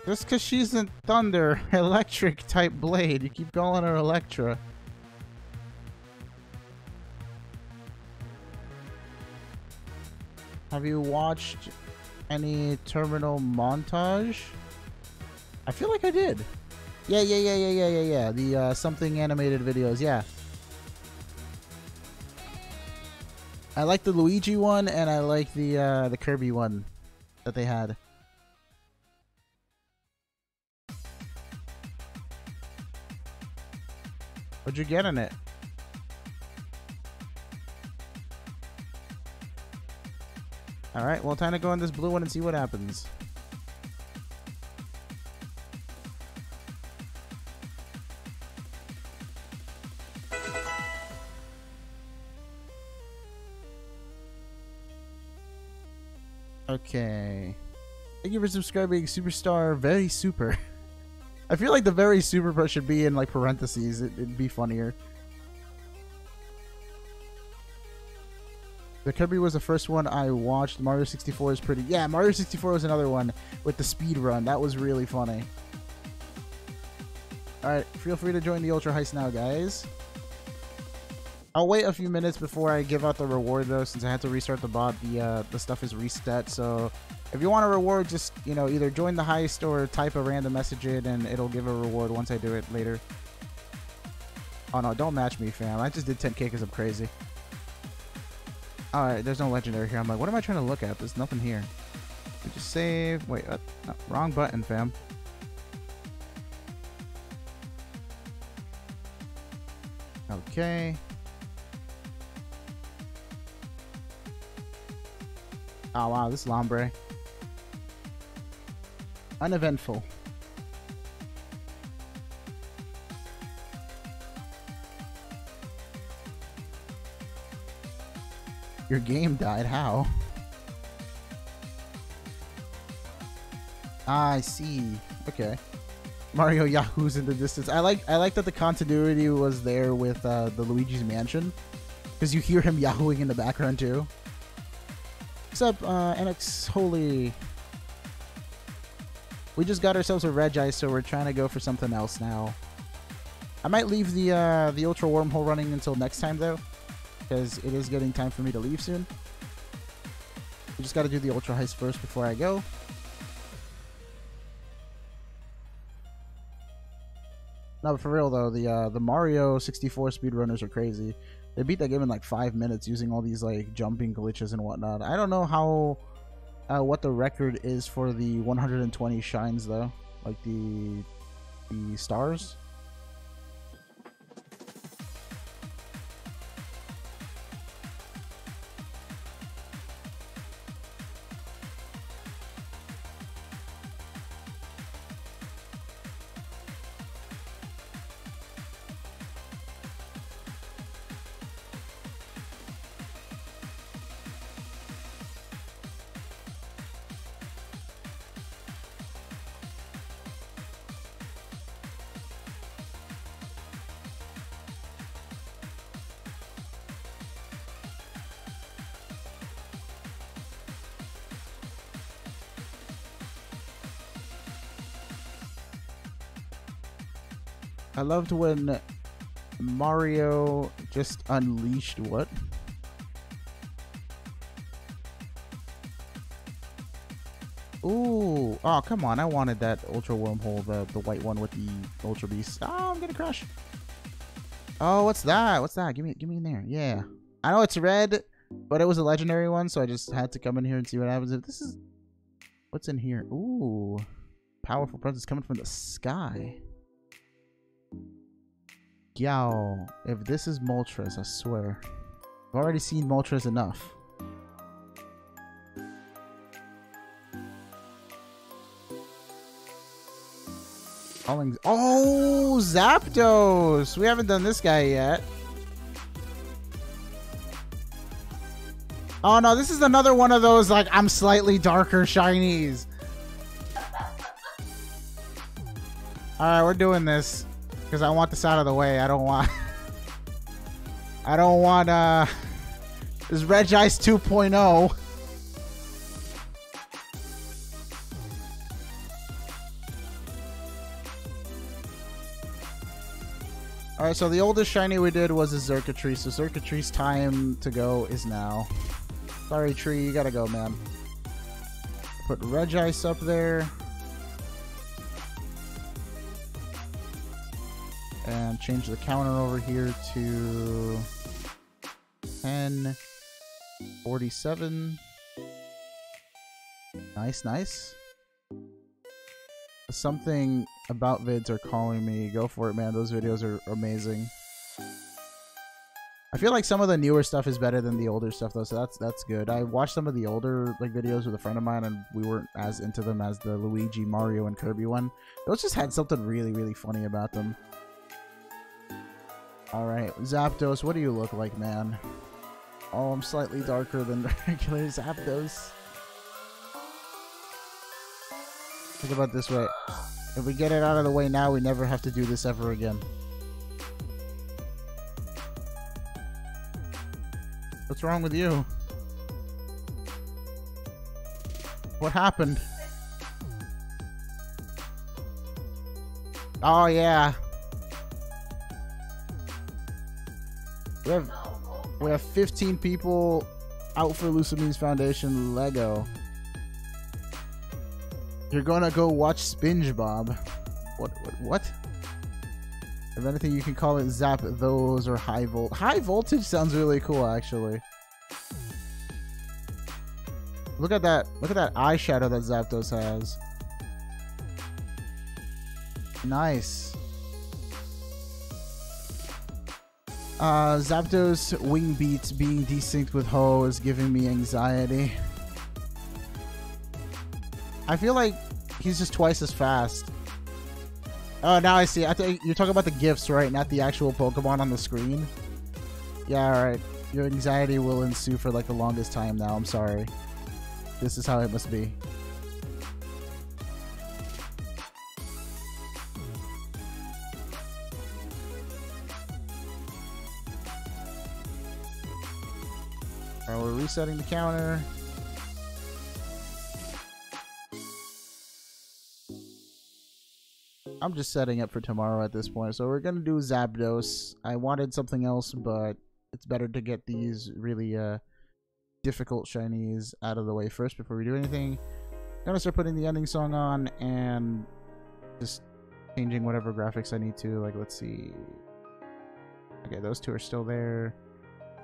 Just because she's a thunder, electric type blade. You keep calling her Electra. Have you watched any terminal montage? I feel like I did. Yeah. The something animated videos, yeah. I like the Luigi one and I like the Kirby one that they had. What'd you get in it? Alright, well, time to go in this blue one and see what happens. Okay. Thank you for subscribing, Superstar Very Super. I feel like the Very Super part should be in like parentheses. It'd be funnier. The Kirby was the first one I watched. Mario 64 is pretty... Yeah, Mario 64 was another one with the speed run. That was really funny. Alright, feel free to join the Ultra Heist now, guys. I'll wait a few minutes before I give out the reward, though, since I had to restart the bot. The stuff is reset, so... If you want a reward, just, you know, either join the heist or type a random message in, and it'll give a reward once I do it later. Oh, no, don't match me, fam. I just did 10k because I'm crazy. Alright, there's no legendary here. I'm like, what am I trying to look at? There's nothing here. We just save. Wait, no, wrong button, fam. Okay. Oh, wow, this is Lombre. Uneventful. Your game died. How? Ah, I see. Okay. Mario Yahoo's in the distance. I like that the continuity was there with the Luigi's Mansion, because you hear him yahooing in the background too. What's up, NX Holy? We just got ourselves a Regi, so we're trying to go for something else now. I might leave the Ultra Wormhole running until next time though, because it is getting time for me to leave soon. We just got to do the Ultra Heist first before I go. No, but for real though, the Mario 64 speedrunners are crazy. They beat that game in like 5 minutes using all these like jumping glitches and whatnot. I don't know how, what the record is for the 120 shines though, like the stars. I loved when Mario just unleashed what? Ooh, oh come on! I wanted that Ultra Wormhole, the white one with the Ultra Beast. Oh, I'm gonna crash. Oh, what's that? What's that? Give me in there. Yeah, I know it's red, but it was a legendary one, so I just had to come in here and see what happens. If this is what's in here. Ooh, powerful presence coming from the sky. Yow, if this is Moltres, I swear. I've already seen Moltres enough. Calling. Oh, Zapdos! We haven't done this guy yet. Oh no, this is another one of those like I'm slightly darker shinies. Alright, we're doing this. Because I want this out of the way. I don't want this Regice 2.0. Alright, so the oldest shiny we did was a Xurkitree, so Xurkitree's time to go is now. Sorry, Tree, you gotta go, man. Put Regice up there. And change the counter over here to 10:47. Nice, nice. Something about vids are calling me. Go for it, man. Those videos are amazing. I feel like some of the newer stuff is better than the older stuff though, so that's good. I watched some of the older like videos with a friend of mine and we weren't as into them as the Luigi, Mario, and Kirby one. Those just had something really, really funny about them. Alright, Zapdos, what do you look like, man? Oh, I'm slightly darker than regular Zapdos. Think about it this way. If we get it out of the way now, we never have to do this ever again. What's wrong with you? What happened? Oh, yeah. We have 15 people out for Lusamin's Foundation Lego. You're gonna go watch SpongeBob. What? If anything, you can call it Zap Those or High Volt. High Voltage sounds really cool, actually. Look at that eyeshadow that Zapdos has. Nice. Zapdos wing beats being desynced with Ho is giving me anxiety. I feel like he's just twice as fast. Oh, now I see. I think you're talking about the GIFs, right? Not the actual Pokemon on the screen. Yeah, alright. Your anxiety will ensue for like the longest time now. I'm sorry. This is how it must be. Alright, we're resetting the counter. I'm just setting up for tomorrow at this point. So we're going to do Zapdos. I wanted something else, but it's better to get these really difficult shinies out of the way first before we do anything. I'm going to start putting the ending song on and just changing whatever graphics I need to. Like, let's see. Okay, those two are still there.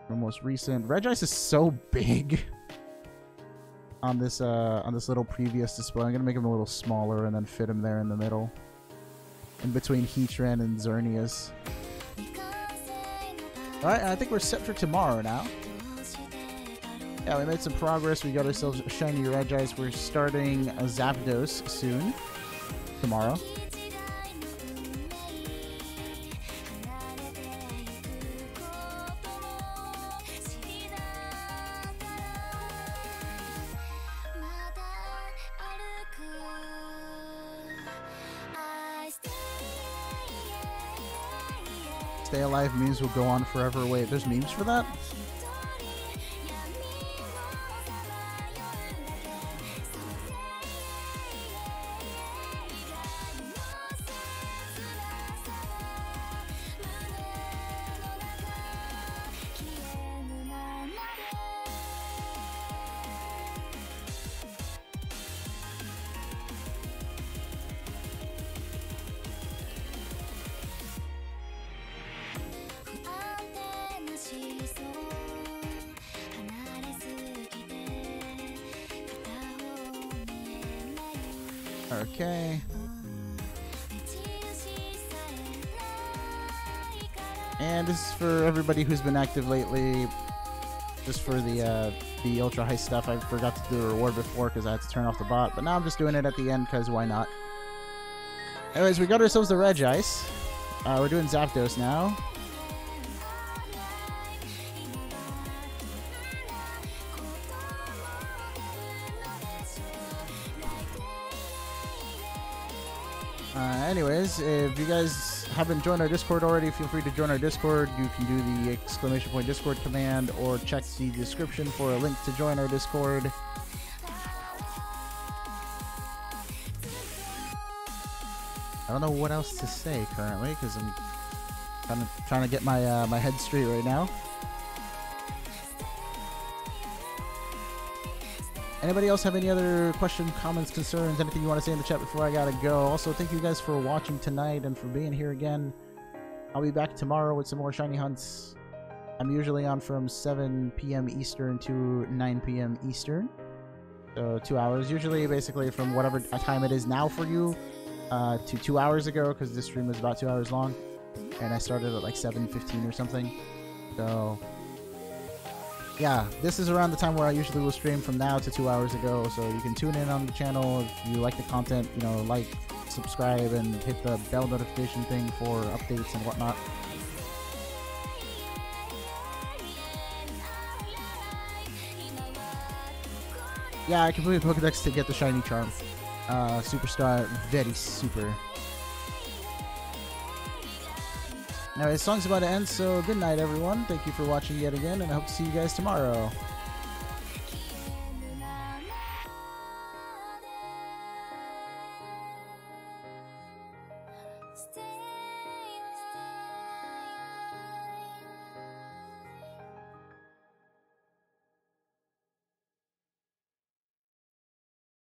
The most recent. Regice is so big on this little previous display. I'm going to make him a little smaller and then fit him there in the middle. In between Heatran and Xerneas. Alright, I think we're set for tomorrow now. Yeah, we made some progress. We got ourselves a shiny Regice. We're starting a Zapdos soon. Tomorrow. Stay alive memes will go on forever. Wait, there's memes for that? Okay. And this is for everybody who's been active lately. Just for the ultra high stuff. I forgot to do a reward before because I had to turn off the bot, but now I'm just doing it at the end because why not? Anyways, we got ourselves the Regice. We're doing Zapdos now. Anyways, if you guys haven't joined our Discord already, feel free to join our Discord. You can do the exclamation point Discord command or check the description for a link to join our Discord. I don't know what else to say currently because I'm kind of trying to get my my head straight right now. Anybody else have any other questions, comments, concerns, anything you want to say in the chat before I gotta go? Also, thank you guys for watching tonight and for being here again. I'll be back tomorrow with some more shiny hunts. I'm usually on from 7 p.m. Eastern to 9 p.m. Eastern. So 2 hours, usually basically from whatever time it is now for you to 2 hours ago, because this stream is about 2 hours long. And I started at like 7:15 or something. So yeah, this is around the time where I usually will stream from now to 2 hours ago, so you can tune in on the channel if you like the content, you know, like, subscribe, and hit the bell notification thing for updates and whatnot. Yeah, I completed Pokedex to get the shiny charm. Superstar, very super. Anyway, the song's about to end, so good night, everyone. Thank you for watching yet again, and I hope to see you guys tomorrow.